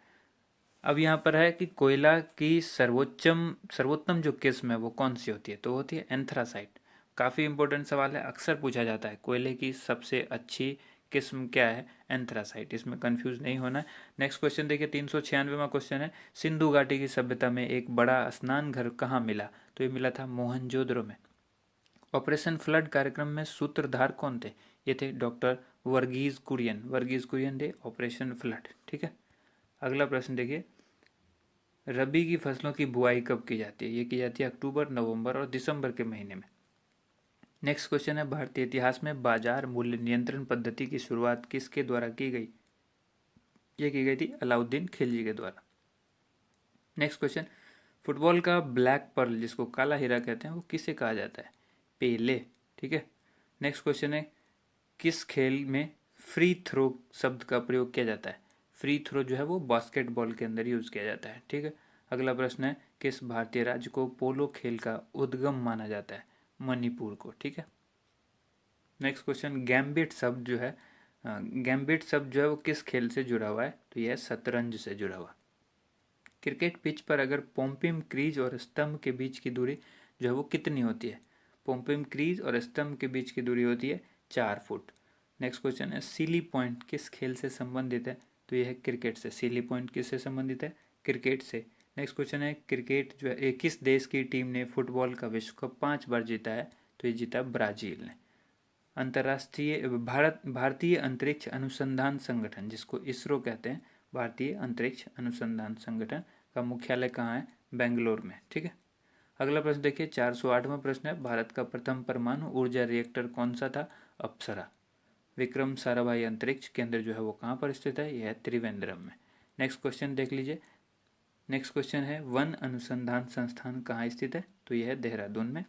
अब यहाँ पर है कि कोयला की सर्वोत्तम जो किस्म है वो कौन सी होती है? तो होती है एंथ्रासाइट। काफ़ी इंपॉर्टेंट सवाल है, अक्सर पूछा जाता है, कोयले की सबसे अच्छी किस्म क्या है? एंथ्रासाइट। इसमें कंफ्यूज नहीं होना है। नेक्स्ट क्वेश्चन देखिए, 396वां क्वेश्चन है, सिंधु घाटी की सभ्यता में एक बड़ा स्नान घर कहाँ मिला? तो ये मिला था मोहनजोदड़ो में। ऑपरेशन फ्लड कार्यक्रम में सूत्रधार कौन थे? ये थे डॉक्टर वर्गीज कुरियन। वर्गीज कुरियन थे ऑपरेशन फ्लड। ठीक है। अगला प्रश्न देखिए, रबी की फसलों की बुआई कब की जाती है? ये की जाती है अक्टूबर, नवंबर और दिसंबर के महीने में। नेक्स्ट क्वेश्चन है, भारतीय इतिहास में बाजार मूल्य नियंत्रण पद्धति की शुरुआत किसके द्वारा की गई? ये की गई थी अलाउद्दीन खिलजी के द्वारा। नेक्स्ट क्वेश्चन, फुटबॉल का ब्लैक पर्ल जिसको काला हीरा कहते हैं वो किसे कहा जाता है? पेले। ठीक है। नेक्स्ट क्वेश्चन है, किस खेल में फ्री थ्रो शब्द का प्रयोग किया जाता है? फ्री थ्रो जो है वो बास्केटबॉल के अंदर यूज किया जाता है। ठीक है। अगला प्रश्न है, किस भारतीय राज्य को पोलो खेल का उद्गम माना जाता है? मणिपुर को। ठीक है। नेक्स्ट क्वेश्चन, गैम्बिट शब्द जो है, गैम्बिट शब्द जो है वो किस खेल से जुड़ा हुआ है? तो यह शतरंज से जुड़ा हुआ। क्रिकेट पिच पर अगर पोम्पिम क्रीज और स्तंभ के बीच की दूरी जो है वो कितनी होती है? पोम्पिम क्रीज और स्तंभ के बीच की दूरी होती है 4 फुट। नेक्स्ट क्वेश्चन है, सीली पॉइंट किस खेल से संबंधित है? तो यह है क्रिकेट से। सीली पॉइंट किससे संबंधित है? क्रिकेट से। नेक्स्ट क्वेश्चन है, क्रिकेट जो है किस देश की टीम ने फुटबॉल का विश्व कप 5 बार जीता है? तो ये जीता ब्राजील ने। अंतर्राष्ट्रीय भारतीय अंतरिक्ष अनुसंधान संगठन जिसको इसरो कहते हैं, भारतीय अंतरिक्ष अनुसंधान संगठन का मुख्यालय कहाँ है? बेंगलोर में। ठीक है। अगला प्रश्न देखिए, 408वां प्रश्न है, भारत का प्रथम परमाणु ऊर्जा रिएक्टर कौन सा था? अप्सरा। विक्रम साराभाई अंतरिक्ष केंद्र जो है वो कहाँ पर स्थित है? यह है त्रिवेंद्रम में। नेक्स्ट क्वेश्चन देख लीजिए। नेक्स्ट क्वेश्चन है, वन अनुसंधान संस्थान कहाँ स्थित है? तो यह है देहरादून में।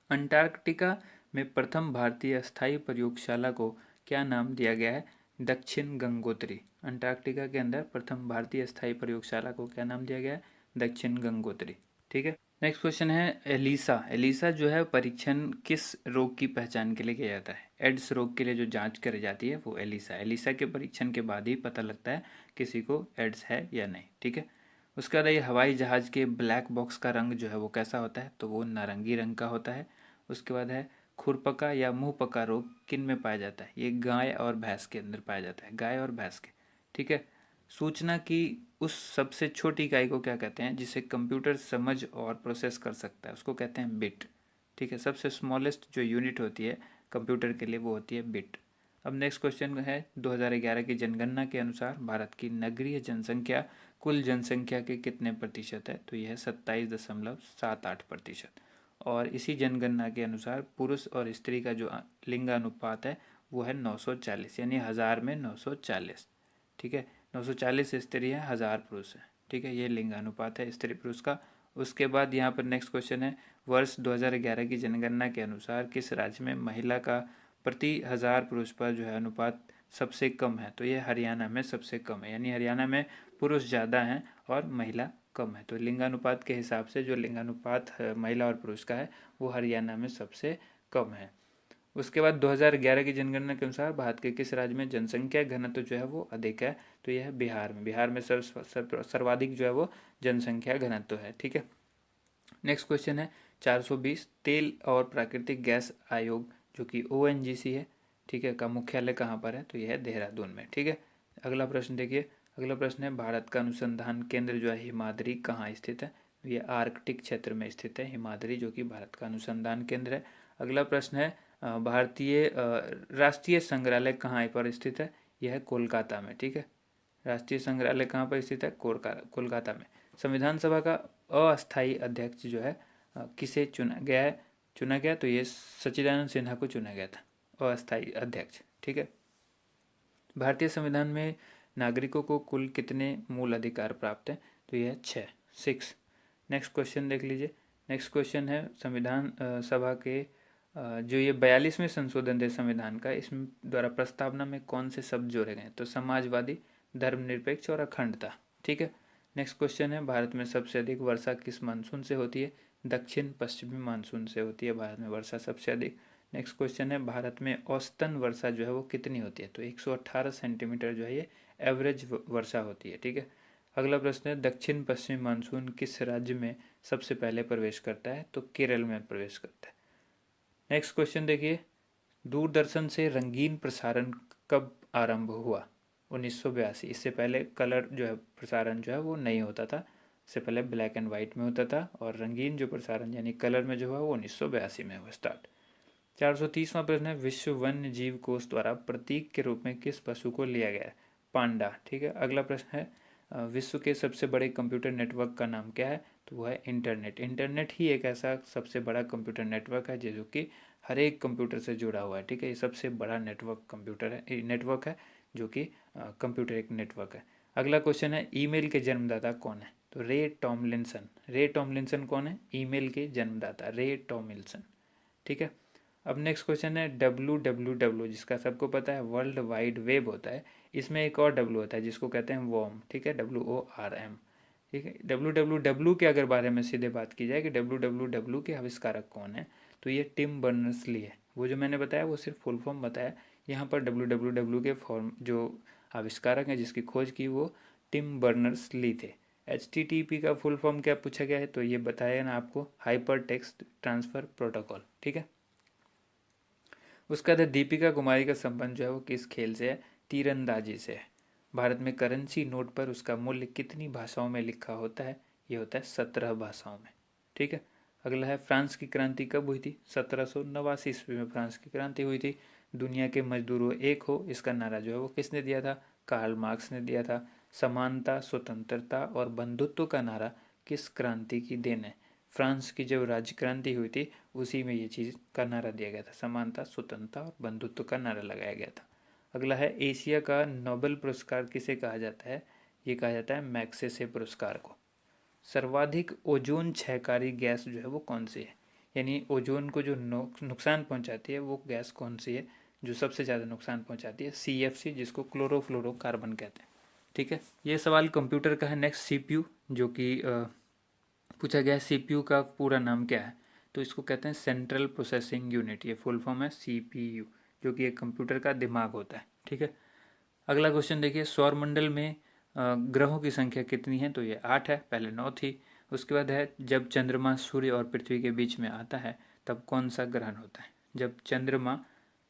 अंटार्कटिका में प्रथम भारतीय स्थायी प्रयोगशाला को क्या नाम दिया गया है? दक्षिण गंगोत्री। अंटार्कटिका के अंदर प्रथम भारतीय स्थायी प्रयोगशाला को क्या नाम दिया गया है? दक्षिण गंगोत्री। ठीक है। नेक्स्ट क्वेश्चन है, एलिसा। एलिसा जो है परीक्षण किस रोग की पहचान के लिए किया जाता है? एड्स रोग के लिए जो जांच करी जाती है वो एलिसा। एलिसा के परीक्षण के बाद ही पता लगता है किसी को एड्स है या नहीं। ठीक है। उसके बाद ये हवाई जहाज़ के ब्लैक बॉक्स का रंग जो है वो कैसा होता है? तो वो नारंगी रंग का होता है। उसके बाद है, खुरपका या मुंह पका रोग किन में पाया जाता है? ये गाय और भैंस के अंदर पाया जाता है, गाय और भैंस के। ठीक है। सूचना की उस सबसे छोटी इकाई को क्या कहते हैं जिसे कंप्यूटर समझ और प्रोसेस कर सकता है? उसको कहते हैं बिट। ठीक है। सबसे स्मॉलेस्ट जो यूनिट होती है कंप्यूटर के लिए वो होती है बिट। अब नेक्स्ट क्वेश्चन है, 2011 की जनगणना के अनुसार भारत की नगरीय जनसंख्या कुल जनसंख्या के कितने प्रतिशत है? तो यह है 27.78%। और इसी जनगणना के अनुसार पुरुष और स्त्री का जो लिंगानुपात है वो है 940, यानी 1000 में 940। ठीक है। 940 स्त्री है, 1000 पुरुष है, ठीक है। ये लिंगानुपात है स्त्री पुरुष का। उसके बाद यहाँ पर नेक्स्ट क्वेश्चन है, वर्ष 2011 की जनगणना के अनुसार किस राज्य में महिला का प्रति 1000 पुरुष पर जो है अनुपात सबसे कम है? तो ये हरियाणा में सबसे कम है, यानी हरियाणा में पुरुष ज़्यादा हैं और महिला कम है। तो लिंगानुपात के हिसाब से जो लिंगानुपात महिला और पुरुष का है वो हरियाणा में सबसे कम है। उसके बाद 2011 की जनगणना के अनुसार भारत के किस राज्य में जनसंख्या घनत्व जो है वो अधिक है? तो यह है बिहार में। बिहार में सर्वाधिक जो है वो जनसंख्या घनत्व है, ठीक है। नेक्स्ट क्वेश्चन है 420, तेल और प्राकृतिक गैस आयोग जो कि ONGC है, ठीक है, का मुख्यालय कहाँ पर है? तो यह है देहरादून में, ठीक है। अगला प्रश्न देखिए, अगला प्रश्न है भारत का अनुसंधान केंद्र जो है हिमाद्री कहाँ स्थित है? ये आर्कटिक क्षेत्र में स्थित है हिमाद्री, जो कि भारत का अनुसंधान केंद्र है। अगला प्रश्न है भारतीय राष्ट्रीय संग्रहालय कहाँ पर स्थित है? यह है कोलकाता में, ठीक है। राष्ट्रीय संग्रहालय कहाँ पर स्थित है? कोलकाता में। संविधान सभा का अस्थायी अध्यक्ष जो है किसे चुना गया? तो ये सच्चिदानंद सिन्हा को चुना गया था अस्थायी अध्यक्ष, ठीक है। भारतीय संविधान में नागरिकों को कुल कितने मूल अधिकार प्राप्त हैं? तो यह 6। नेक्स्ट क्वेश्चन देख लीजिए। नेक्स्ट क्वेश्चन है संविधान सभा के जो ये 42वें संशोधन थे संविधान का, इसमें द्वारा प्रस्तावना में कौन से शब्द जोड़े गए? तो समाजवादी, धर्मनिरपेक्ष और अखंडता, ठीक है। नेक्स्ट क्वेश्चन है भारत में सबसे अधिक वर्षा किस मानसून से होती है? दक्षिण पश्चिमी मानसून से होती है भारत में वर्षा सबसे अधिक। नेक्स्ट क्वेश्चन है भारत में औसतन वर्षा जो है वो कितनी होती है? तो 118 सेंटीमीटर जो है ये एवरेज वर्षा होती है, ठीक है। अगला प्रश्न है दक्षिण पश्चिमी मानसून किस राज्य में सबसे पहले प्रवेश करता है? तो केरल में प्रवेश करता है। नेक्स्ट क्वेश्चन देखिए, दूरदर्शन से रंगीन प्रसारण कब आरंभ हुआ? 1982। इससे पहले कलर जो है प्रसारण जो है वो नहीं होता था, इससे पहले ब्लैक एंड वाइट में होता था, और रंगीन जो प्रसारण यानी कलर में जो हुआ वो 1982 में हुआ स्टार्ट। 430वां प्रश्न है विश्व वन्य जीव कोष द्वारा प्रतीक के रूप में किस पशु को लिया गया है? पांडा, ठीक है। अगला प्रश्न है विश्व के सबसे बड़े कंप्यूटर नेटवर्क का नाम क्या है? तो वह है इंटरनेट। इंटरनेट ही एक ऐसा सबसे बड़ा कंप्यूटर नेटवर्क है जो कि हर एक कंप्यूटर से जुड़ा हुआ है, ठीक है। ये सबसे बड़ा नेटवर्क है जो कि कंप्यूटर एक नेटवर्क है। अगला क्वेश्चन है ईमेल के जन्मदाता कौन है? तो रे टॉमलिंसन। रे टॉमलिंसन कौन है? ईमेल के जन्मदाता रे टॉमलिंसन, ठीक है। अब नेक्स्ट क्वेश्चन है WWW, जिसका सबको पता है वर्ल्ड वाइड वेब होता है, इसमें एक और W होता है जिसको कहते हैं वॉर्म, ठीक है, WORM, ठीक है। WWW के अगर बारे में सीधे बात की जाए कि WWW के आविष्कारक कौन है, तो ये टिम बर्नर्स ली है। वो जो मैंने बताया वो सिर्फ फुल फॉर्म बताया, यहाँ पर WWW के फॉर्म जो आविष्कारक हैं जिसकी खोज की वो टिम बर्नर्स ली थे। HTTP का फुल फॉर्म क्या पूछा गया है? तो ये बताया ना आपको, हाइपर टेक्स्ट ट्रांसफ़र प्रोटोकॉल, ठीक है। उसका बाद दीपिका कुमारी का संबंध जो है वो किस खेल से है? तीरंदाजी से है। भारत में करेंसी नोट पर उसका मूल्य कितनी भाषाओं में लिखा होता है? ये होता है 17 भाषाओं में, ठीक है। अगला है फ्रांस की क्रांति कब हुई थी? 1789 ईस्वी में फ्रांस की क्रांति हुई थी। दुनिया के मजदूरों एक हो, इसका नारा जो है वो किसने दिया था? कार्ल मार्क्स ने दिया था। समानता, स्वतंत्रता और बंधुत्व का नारा किस क्रांति की देन है? फ्रांस की जब राज्य क्रांति हुई थी उसी में ये चीज़ का नारा दिया गया था, समानता, स्वतंत्रता और बंधुत्व का नारा लगाया गया था। अगला है एशिया का नोबेल पुरस्कार किसे कहा जाता है? ये कहा जाता है मैग्सेसे पुरस्कार को। सर्वाधिक ओजोन क्षयकारी गैस जो है वो कौन सी है? यानी ओजोन को जो नुकसान पहुंचाती है वो गैस कौन सी है जो सबसे ज़्यादा नुकसान पहुंचाती है? CFC, जिसको क्लोरोफ्लोरोकार्बन कहते हैं, ठीक है। ये सवाल कंप्यूटर का है। नेक्स्ट CPU, जो कि पूछा गया है CPU का पूरा नाम क्या है? तो इसको कहते हैं सेंट्रल प्रोसेसिंग यूनिट, ये फुल फॉर्म है CPU, जो कि एक कंप्यूटर का दिमाग होता है, ठीक है। अगला क्वेश्चन देखिए, सौरमंडल में ग्रहों की संख्या कितनी है? तो ये 8 है, पहले 9 थी। उसके बाद है जब चंद्रमा सूर्य और पृथ्वी के बीच में आता है तब कौन सा ग्रहण होता है? जब चंद्रमा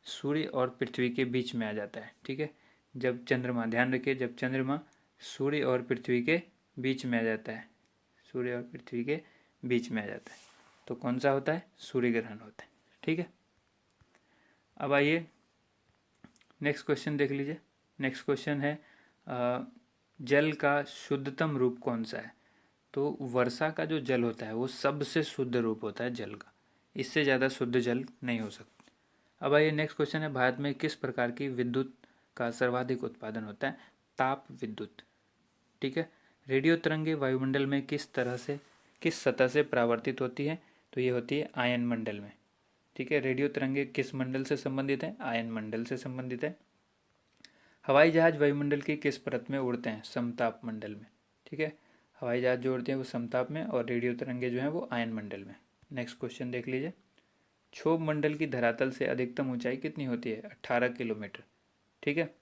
सूर्य और पृथ्वी के बीच में आ जाता है, ठीक है। जब चंद्रमा, ध्यान रखिए, जब चंद्रमा सूर्य और पृथ्वी के बीच में आ जाता है, सूर्य और पृथ्वी के बीच में आ जाता है तो कौन सा होता है? सूर्य ग्रहण होता है, ठीक है। अब आइए नेक्स्ट क्वेश्चन देख लीजिए। नेक्स्ट क्वेश्चन है जल का शुद्धतम रूप कौन सा है? तो वर्षा का जो जल होता है वो सबसे शुद्ध रूप होता है जल का, इससे ज़्यादा शुद्ध जल नहीं हो सकता। अब आइए नेक्स्ट क्वेश्चन है भारत में किस प्रकार की विद्युत का सर्वाधिक उत्पादन होता है? ताप विद्युत। ठीक है। रेडियो तरंगे वायुमंडल में किस सतह से परावर्तित होती है? तो ये होती है आयन मंडल में। ठीक है। रेडियो तरंगे किस मंडल से संबंधित है? आयन मंडल से संबंधित है। हवाई जहाज वायुमंडल की किस परत में उड़ते हैं? समताप मंडल में। ठीक है। हवाई जहाज जो उड़ते हैं वो समताप में, और रेडियो तरंगे जो हैं वो आयन मंडल में। नेक्स्ट क्वेश्चन देख लीजिए। क्षोभ मंडल की धरातल से अधिकतम ऊंचाई कितनी होती है? 18 किलोमीटर। ठीक है।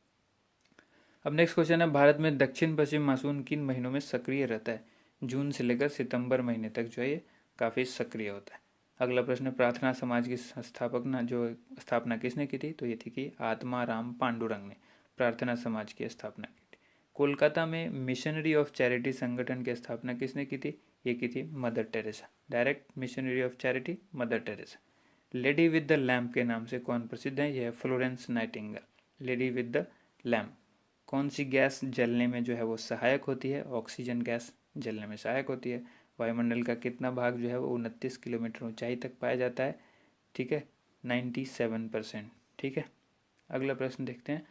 अब नेक्स्ट क्वेश्चन है, भारत में दक्षिण पश्चिम मानसून किन महीनों में सक्रिय रहता है? जून से लेकर सितंबर महीने तक जो है ये काफ़ी सक्रिय होता है। अगला प्रश्न, प्रार्थना समाज की स्थापना किसने की थी? तो ये थी कि आत्माराम पांडुरंग ने प्रार्थना समाज की स्थापना की थी। कोलकाता में मिशनरी ऑफ चैरिटी संगठन की स्थापना किसने की थी? ये की थी mother Teresa. Direct missionary of charity mother Teresa. Lady with the lamp के नाम से कौन प्रसिद्ध है? यह Florence Nightingale. Lady with the lamp. कौन सी गैस जलने में जो है वो सहायक होती है? ऑक्सीजन गैस जलने में सहायक होती है। वायुमंडल का कितना भाग जो है वो 29 किलोमीटर ऊंचाई तक पाया जाता है? ठीक है, 97%। ठीक है। अगला प्रश्न देखते हैं,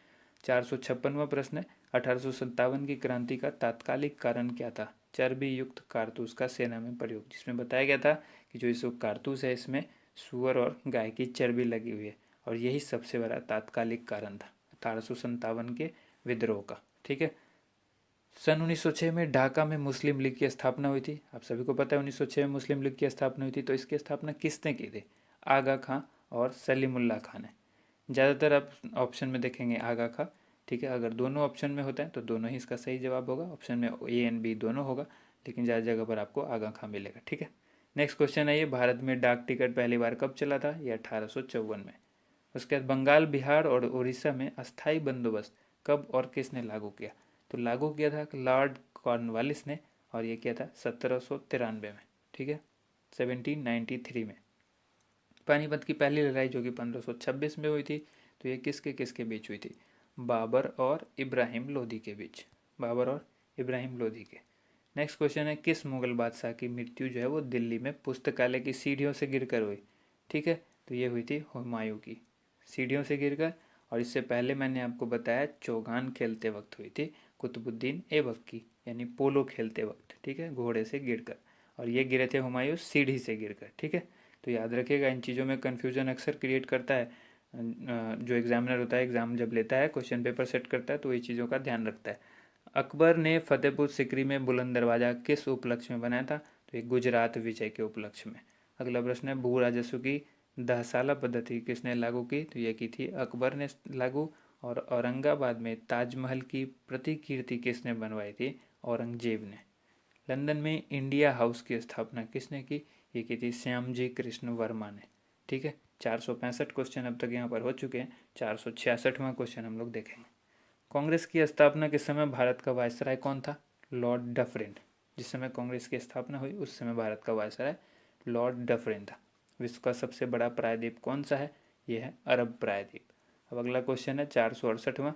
456वां प्रश्न है, 1857 की क्रांति का तात्कालिक कारण क्या था? चर्बी युक्त कारतूस का सेना में प्रयोग, जिसमें बताया गया था कि जो इस कारतूस है इसमें सुअर और गाय की चर्बी लगी हुई है, और यही सबसे बड़ा तात्कालिक कारण था 1857 के विद्रोह का। ठीक है। सन 1906 में ढाका में मुस्लिम लीग की स्थापना हुई थी। आप सभी को पता है 1906 में मुस्लिम लीग की स्थापना हुई थी, तो इसकी स्थापना किसने की थी? आगा खां और सलीमुल्लाह खां ने। ज़्यादातर आप ऑप्शन में देखेंगे आगा खां। ठीक है। अगर दोनों ऑप्शन में होता है तो दोनों ही इसका सही जवाब होगा। ऑप्शन में ए एंड बी दोनों होगा, लेकिन ज़्यादा जगह पर आपको आगा खां मिलेगा। ठीक है। नेक्स्ट क्वेश्चन है, ये भारत में डाक टिकट पहली बार कब चला था? ये 1854 में। उसके बाद बंगाल, बिहार और उड़ीसा में अस्थाई बंदोबस्त कब और किसने लागू किया? तो लागू किया था लॉर्ड कॉर्नवालिस ने, और ये किया था 1793 में। ठीक है, 1793 में। पानीपत की पहली लड़ाई जो कि 1526 में हुई थी, तो ये किसके किसके बीच हुई थी? बाबर और इब्राहिम लोधी के बीच। बाबर और इब्राहिम लोधी के। नेक्स्ट क्वेश्चन है, किस मुगल बादशाह की मृत्यु जो है वो दिल्ली में पुस्तकालय की सीढ़ियों से गिरकर हुई? ठीक है, तो ये हुई थी हुमायूं की, सीढ़ियों से गिरकर। और इससे पहले मैंने आपको बताया चौगान खेलते वक्त हुई थी कुतुबुद्दीन ऐबक की, यानी पोलो खेलते वक्त। ठीक है, घोड़े से गिरकर। और ये गिरे थे हुमायूं सीढ़ी से गिरकर। ठीक है, तो याद रखिएगा, इन चीज़ों में कन्फ्यूजन अक्सर क्रिएट करता है। जो एग्जामिनर होता है, एग्जाम जब लेता है, क्वेश्चन पेपर सेट करता है, तो ये चीज़ों का ध्यान रखता है। अकबर ने फतेहपुर सिकरी में बुलंद दरवाज़ा किस उपलक्ष्य में बनाया था? तो ये गुजरात विजय के उपलक्ष्य में। अगला प्रश्न है, भू राजस्व की दहसाला पद्धति किसने लागू की? तो ये की थी अकबर ने लागू। और औरंगाबाद में ताजमहल की प्रतिकृति किसने बनवाई थी? औरंगजेब ने। लंदन में इंडिया हाउस की स्थापना किसने की? ये की थी श्यामजी कृष्ण वर्मा ने। ठीक है, 465 क्वेश्चन अब तक यहाँ पर हो चुके हैं। 466वां क्वेश्चन हम लोग देखेंगे। कांग्रेस की स्थापना के समय भारत का वायसराय कौन था? Lord Dufferin. जिस समय कांग्रेस की स्थापना हुई उस समय भारत का वायसराय लॉर्ड डफरिन था। विश्व का सबसे बड़ा प्रायद्वीप कौन सा है? यह है अरब प्रायद्वीप। अब अगला क्वेश्चन है 468वां,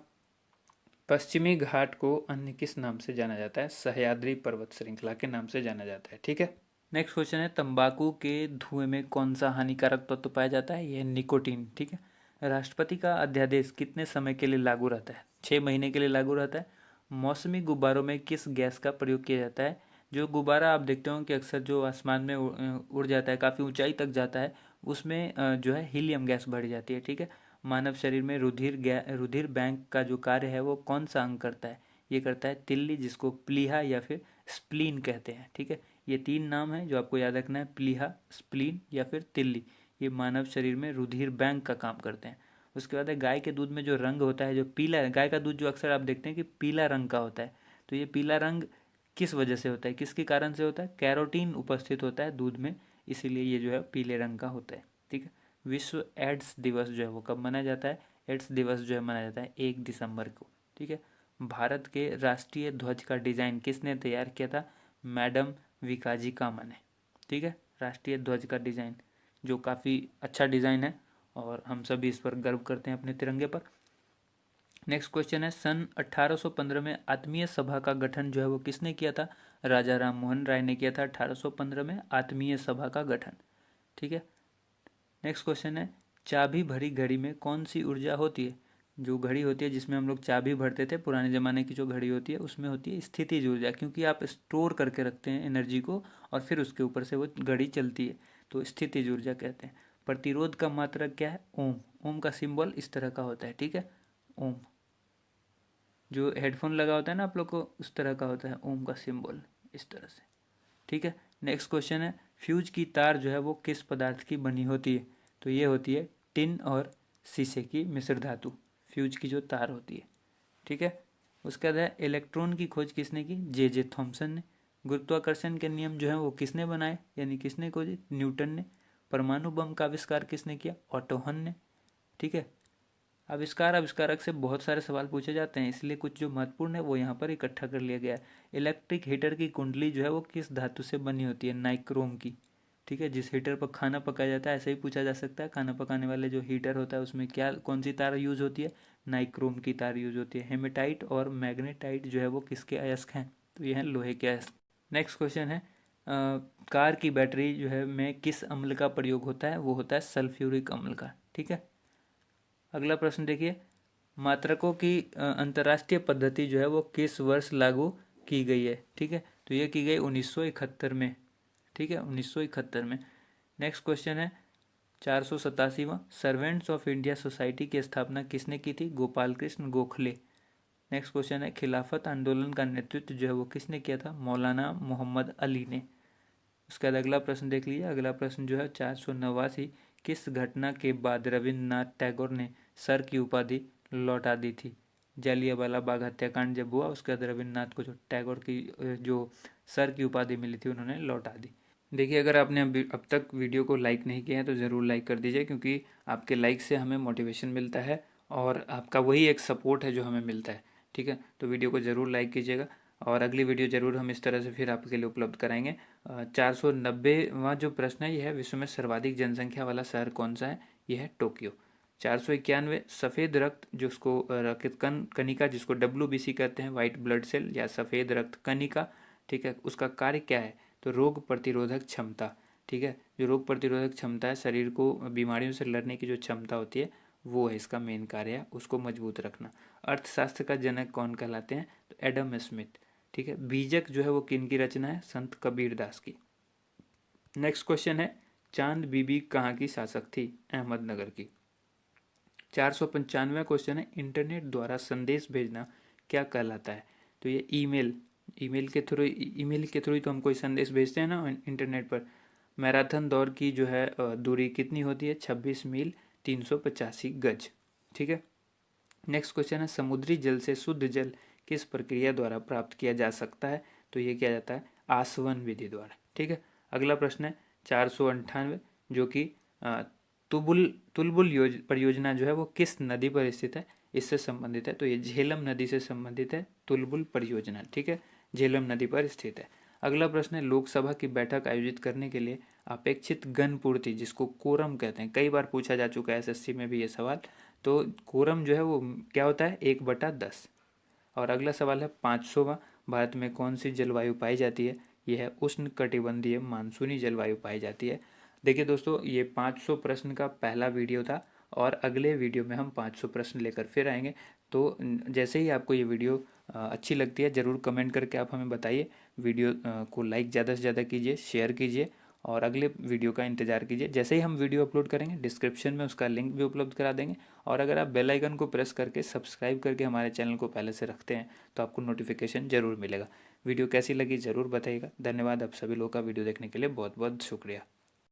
पश्चिमी घाट को अन्य किस नाम से जाना जाता है? सह्याद्री पर्वत श्रृंखला के नाम से जाना जाता है। ठीक है। नेक्स्ट क्वेश्चन है, तंबाकू के धुएं में कौन सा हानिकारक तत्व पाया जाता है? यह निकोटीन। ठीक है। राष्ट्रपति का अध्यादेश कितने समय के लिए लागू रहता है? 6 महीने के लिए लागू रहता है। मौसमी गुब्बारों में किस गैस का प्रयोग किया जाता है? जो गुब्बारा आप देखते हो कि अक्सर जो आसमान में उड़ जाता है, काफ़ी ऊंचाई तक जाता है, उसमें जो है हीलियम गैस बढ़ जाती है। ठीक है। मानव शरीर में रुधिर बैंक का जो कार्य है वो कौन सा अंग करता है? ये करता है तिल्ली, जिसको प्लीहा या फिर स्प्लीन कहते हैं। ठीक है, ये 3 नाम है जो आपको याद रखना है, प्लीहा, स्प्लीन या फिर तिल्ली। ये मानव शरीर में रुधिर बैंक का काम करते हैं। उसके बाद है, गाय के दूध में जो रंग होता है, जो पीला, गाय का दूध जो अक्सर आप देखते हैं कि पीला रंग का होता है, तो ये पीला रंग किस वजह से होता है, किसके कारण से होता है? कैरोटीन उपस्थित होता है दूध में, इसीलिए ये जो है पीले रंग का होता है। ठीक है। विश्व एड्स दिवस जो है वो कब मनाया जाता है? एड्स दिवस जो है मनाया जाता है 1 दिसंबर को। ठीक है। भारत के राष्ट्रीय ध्वज का डिज़ाइन किसने तैयार किया था? मैडम विकाजी कामा ने। ठीक है, राष्ट्रीय ध्वज का डिज़ाइन जो काफ़ी अच्छा डिज़ाइन है, और हम सभी इस पर गर्व करते हैं अपने तिरंगे पर। नेक्स्ट क्वेश्चन है, सन 1815 में आत्मीय सभा का गठन जो है वो किसने किया था? राजा राम मोहन राय ने किया था 1815 में आत्मीय सभा का गठन। ठीक है। नेक्स्ट क्वेश्चन है, चाबी भरी घड़ी में कौन सी ऊर्जा होती है? जो घड़ी होती है जिसमें हम लोग चाबी भरते थे, पुराने ज़माने की जो घड़ी होती है उसमें होती है स्थितिज ऊर्जा, क्योंकि आप स्टोर करके रखते हैं एनर्जी को और फिर उसके ऊपर से वो घड़ी चलती है, तो स्थितिज ऊर्जा कहते हैं। प्रतिरोध का मात्रक क्या है? ओम। ओम का सिंबल इस तरह का होता है, ठीक है, ओम। जो हेडफोन लगा होता है ना आप लोग को, उस तरह का होता है ओम का सिंबल, इस तरह से, ठीक है। नेक्स्ट क्वेश्चन है, फ्यूज की तार जो है वो किस पदार्थ की बनी होती है? तो ये होती है टिन और शीशे की मिश्र धातु, फ्यूज की जो तार होती है, ठीक है। उसके बाद है, इलेक्ट्रॉन की खोज किसने की? जे थॉमसन ने। गुरुत्वाकर्षण के नियम जो है वो किसने बनाए, यानी किसने खोजे? न्यूटन ने। परमाणु बम का आविष्कार किसने किया? ऑटो हन ने, ठीक है। आविष्कार आविष्कारक से बहुत सारे सवाल पूछे जाते हैं, इसलिए कुछ जो महत्वपूर्ण है वो यहाँ पर इकट्ठा कर लिया गया है। इलेक्ट्रिक हीटर की कुंडली जो है वो किस धातु से बनी होती है? नाइक्रोम की, ठीक है। जिस हीटर पर खाना पकाया जाता है, ऐसे ही पूछा जा सकता है, खाना पकाने वाले जो हीटर होता है उसमें क्या कौन सी तार यूज होती है? नाइक्रोम की तार यूज होती है। हेमेटाइट और मैग्नेटाइट जो है वो किसके अयस्क हैं? तो ये हैं लोहे के अयस्क। नेक्स्ट क्वेश्चन है, कार की बैटरी जो है में किस अम्ल का प्रयोग होता है? वो होता है सल्फ्यूरिक अम्ल का, ठीक है। अगला प्रश्न देखिए, मात्रकों की अंतर्राष्ट्रीय पद्धति जो है वो किस वर्ष लागू की गई है? ठीक है, तो ये की गई 1971 में, ठीक है, 1971 में। नेक्स्ट क्वेश्चन है, 487वां, सर्वेंट्स ऑफ इंडिया सोसाइटी की स्थापना किसने की थी? गोपाल कृष्ण गोखले। नेक्स्ट क्वेश्चन है, खिलाफत आंदोलन का नेतृत्व जो है वो किसने किया था? मौलाना मोहम्मद अली ने। उसके बाद अगला प्रश्न देख लीजिए। अगला प्रश्न जो है 489, किस घटना के बाद रविन्द्रनाथ टैगोर ने सर की उपाधि लौटा दी थी? जालियांवाला बाग हत्याकांड जब हुआ उसके बाद रविन्द्रनाथ को जो टैगोर की जो सर की उपाधि मिली थी उन्होंने लौटा दी। देखिए, अगर आपने अब तक वीडियो को लाइक नहीं किया है तो ज़रूर लाइक कर दीजिए, क्योंकि आपके लाइक से हमें मोटिवेशन मिलता है और आपका वही एक सपोर्ट है जो हमें मिलता है, ठीक है। तो वीडियो को ज़रूर लाइक कीजिएगा और अगली वीडियो ज़रूर हम इस तरह से फिर आपके लिए उपलब्ध कराएंगे। 490वां जो प्रश्न है, यह है, विश्व में सर्वाधिक जनसंख्या वाला शहर कौन सा है? यह है टोक्यो। 491, सफ़ेद रक्त जिसको रक्त कणिका जिसको WBC कहते हैं, वाइट ब्लड सेल या सफ़ेद रक्त कणिका, ठीक है, उसका कार्य क्या है? तो रोग प्रतिरोधक क्षमता, ठीक है। जो रोग प्रतिरोधक क्षमता है, शरीर को बीमारियों से लड़ने की जो क्षमता होती है, वो है इसका मेन कार्य है, उसको मजबूत रखना। अर्थशास्त्र का जनक कौन कहलाते हैं? तो एडम स्मिथ, ठीक है। बीजक जो है वो किन की रचना है? संत कबीर दास की। नेक्स्ट क्वेश्चन है, चांद बीबी कहाँ की शासक थी? अहमदनगर की। 495वां क्वेश्चन है, इंटरनेट द्वारा संदेश भेजना क्या कहलाता है? तो ये ईमेल ईमेल के थ्रू ही तो हम कोई संदेश भेजते हैं ना इंटरनेट पर। मैराथन दौड़ की जो है दूरी कितनी होती है? 26 मील 385 गज, ठीक है। नेक्स्ट क्वेश्चन है, समुद्री जल से शुद्ध जल किस प्रक्रिया द्वारा प्राप्त किया जा सकता है? तो ये किया जाता है आसवन विधि द्वारा, ठीक है। अगला प्रश्न है 498, जो कि तुलबुल परियोजना जो है वो किस नदी पर स्थित है? इससे संबंधित है, तो ये झेलम नदी से संबंधित है तुलबुल परियोजना, ठीक है, झेलम नदी पर स्थित है। अगला प्रश्न है, लोकसभा की बैठक आयोजित करने के लिए अपेक्षित गण पूर्ति जिसको कोरम कहते हैं, कई बार पूछा जा चुका है SSC में भी ये सवाल। तो कोरम जो है वो क्या होता है? 1/10। और अगला सवाल है 500वां, भारत में कौन सी जलवायु पाई जाती है? यह है उष्ण कटिबंधीय मानसूनी जलवायु पाई जाती है। देखिए दोस्तों, ये 500 प्रश्न का पहला वीडियो था और अगले वीडियो में हम 500 प्रश्न लेकर फिर आएंगे। तो जैसे ही आपको ये वीडियो अच्छी लगती है ज़रूर कमेंट करके आप हमें बताइए। वीडियो को लाइक ज़्यादा से ज़्यादा कीजिए, शेयर कीजिए और अगले वीडियो का इंतज़ार कीजिए। जैसे ही हम वीडियो अपलोड करेंगे डिस्क्रिप्शन में उसका लिंक भी उपलब्ध करा देंगे। और अगर आप बेल आइकन को प्रेस करके सब्सक्राइब करके हमारे चैनल को पहले से रखते हैं तो आपको नोटिफिकेशन ज़रूर मिलेगा। वीडियो कैसी लगी ज़रूर बताइएगा। धन्यवाद आप सभी लोगों का वीडियो देखने के लिए, बहुत बहुत शुक्रिया।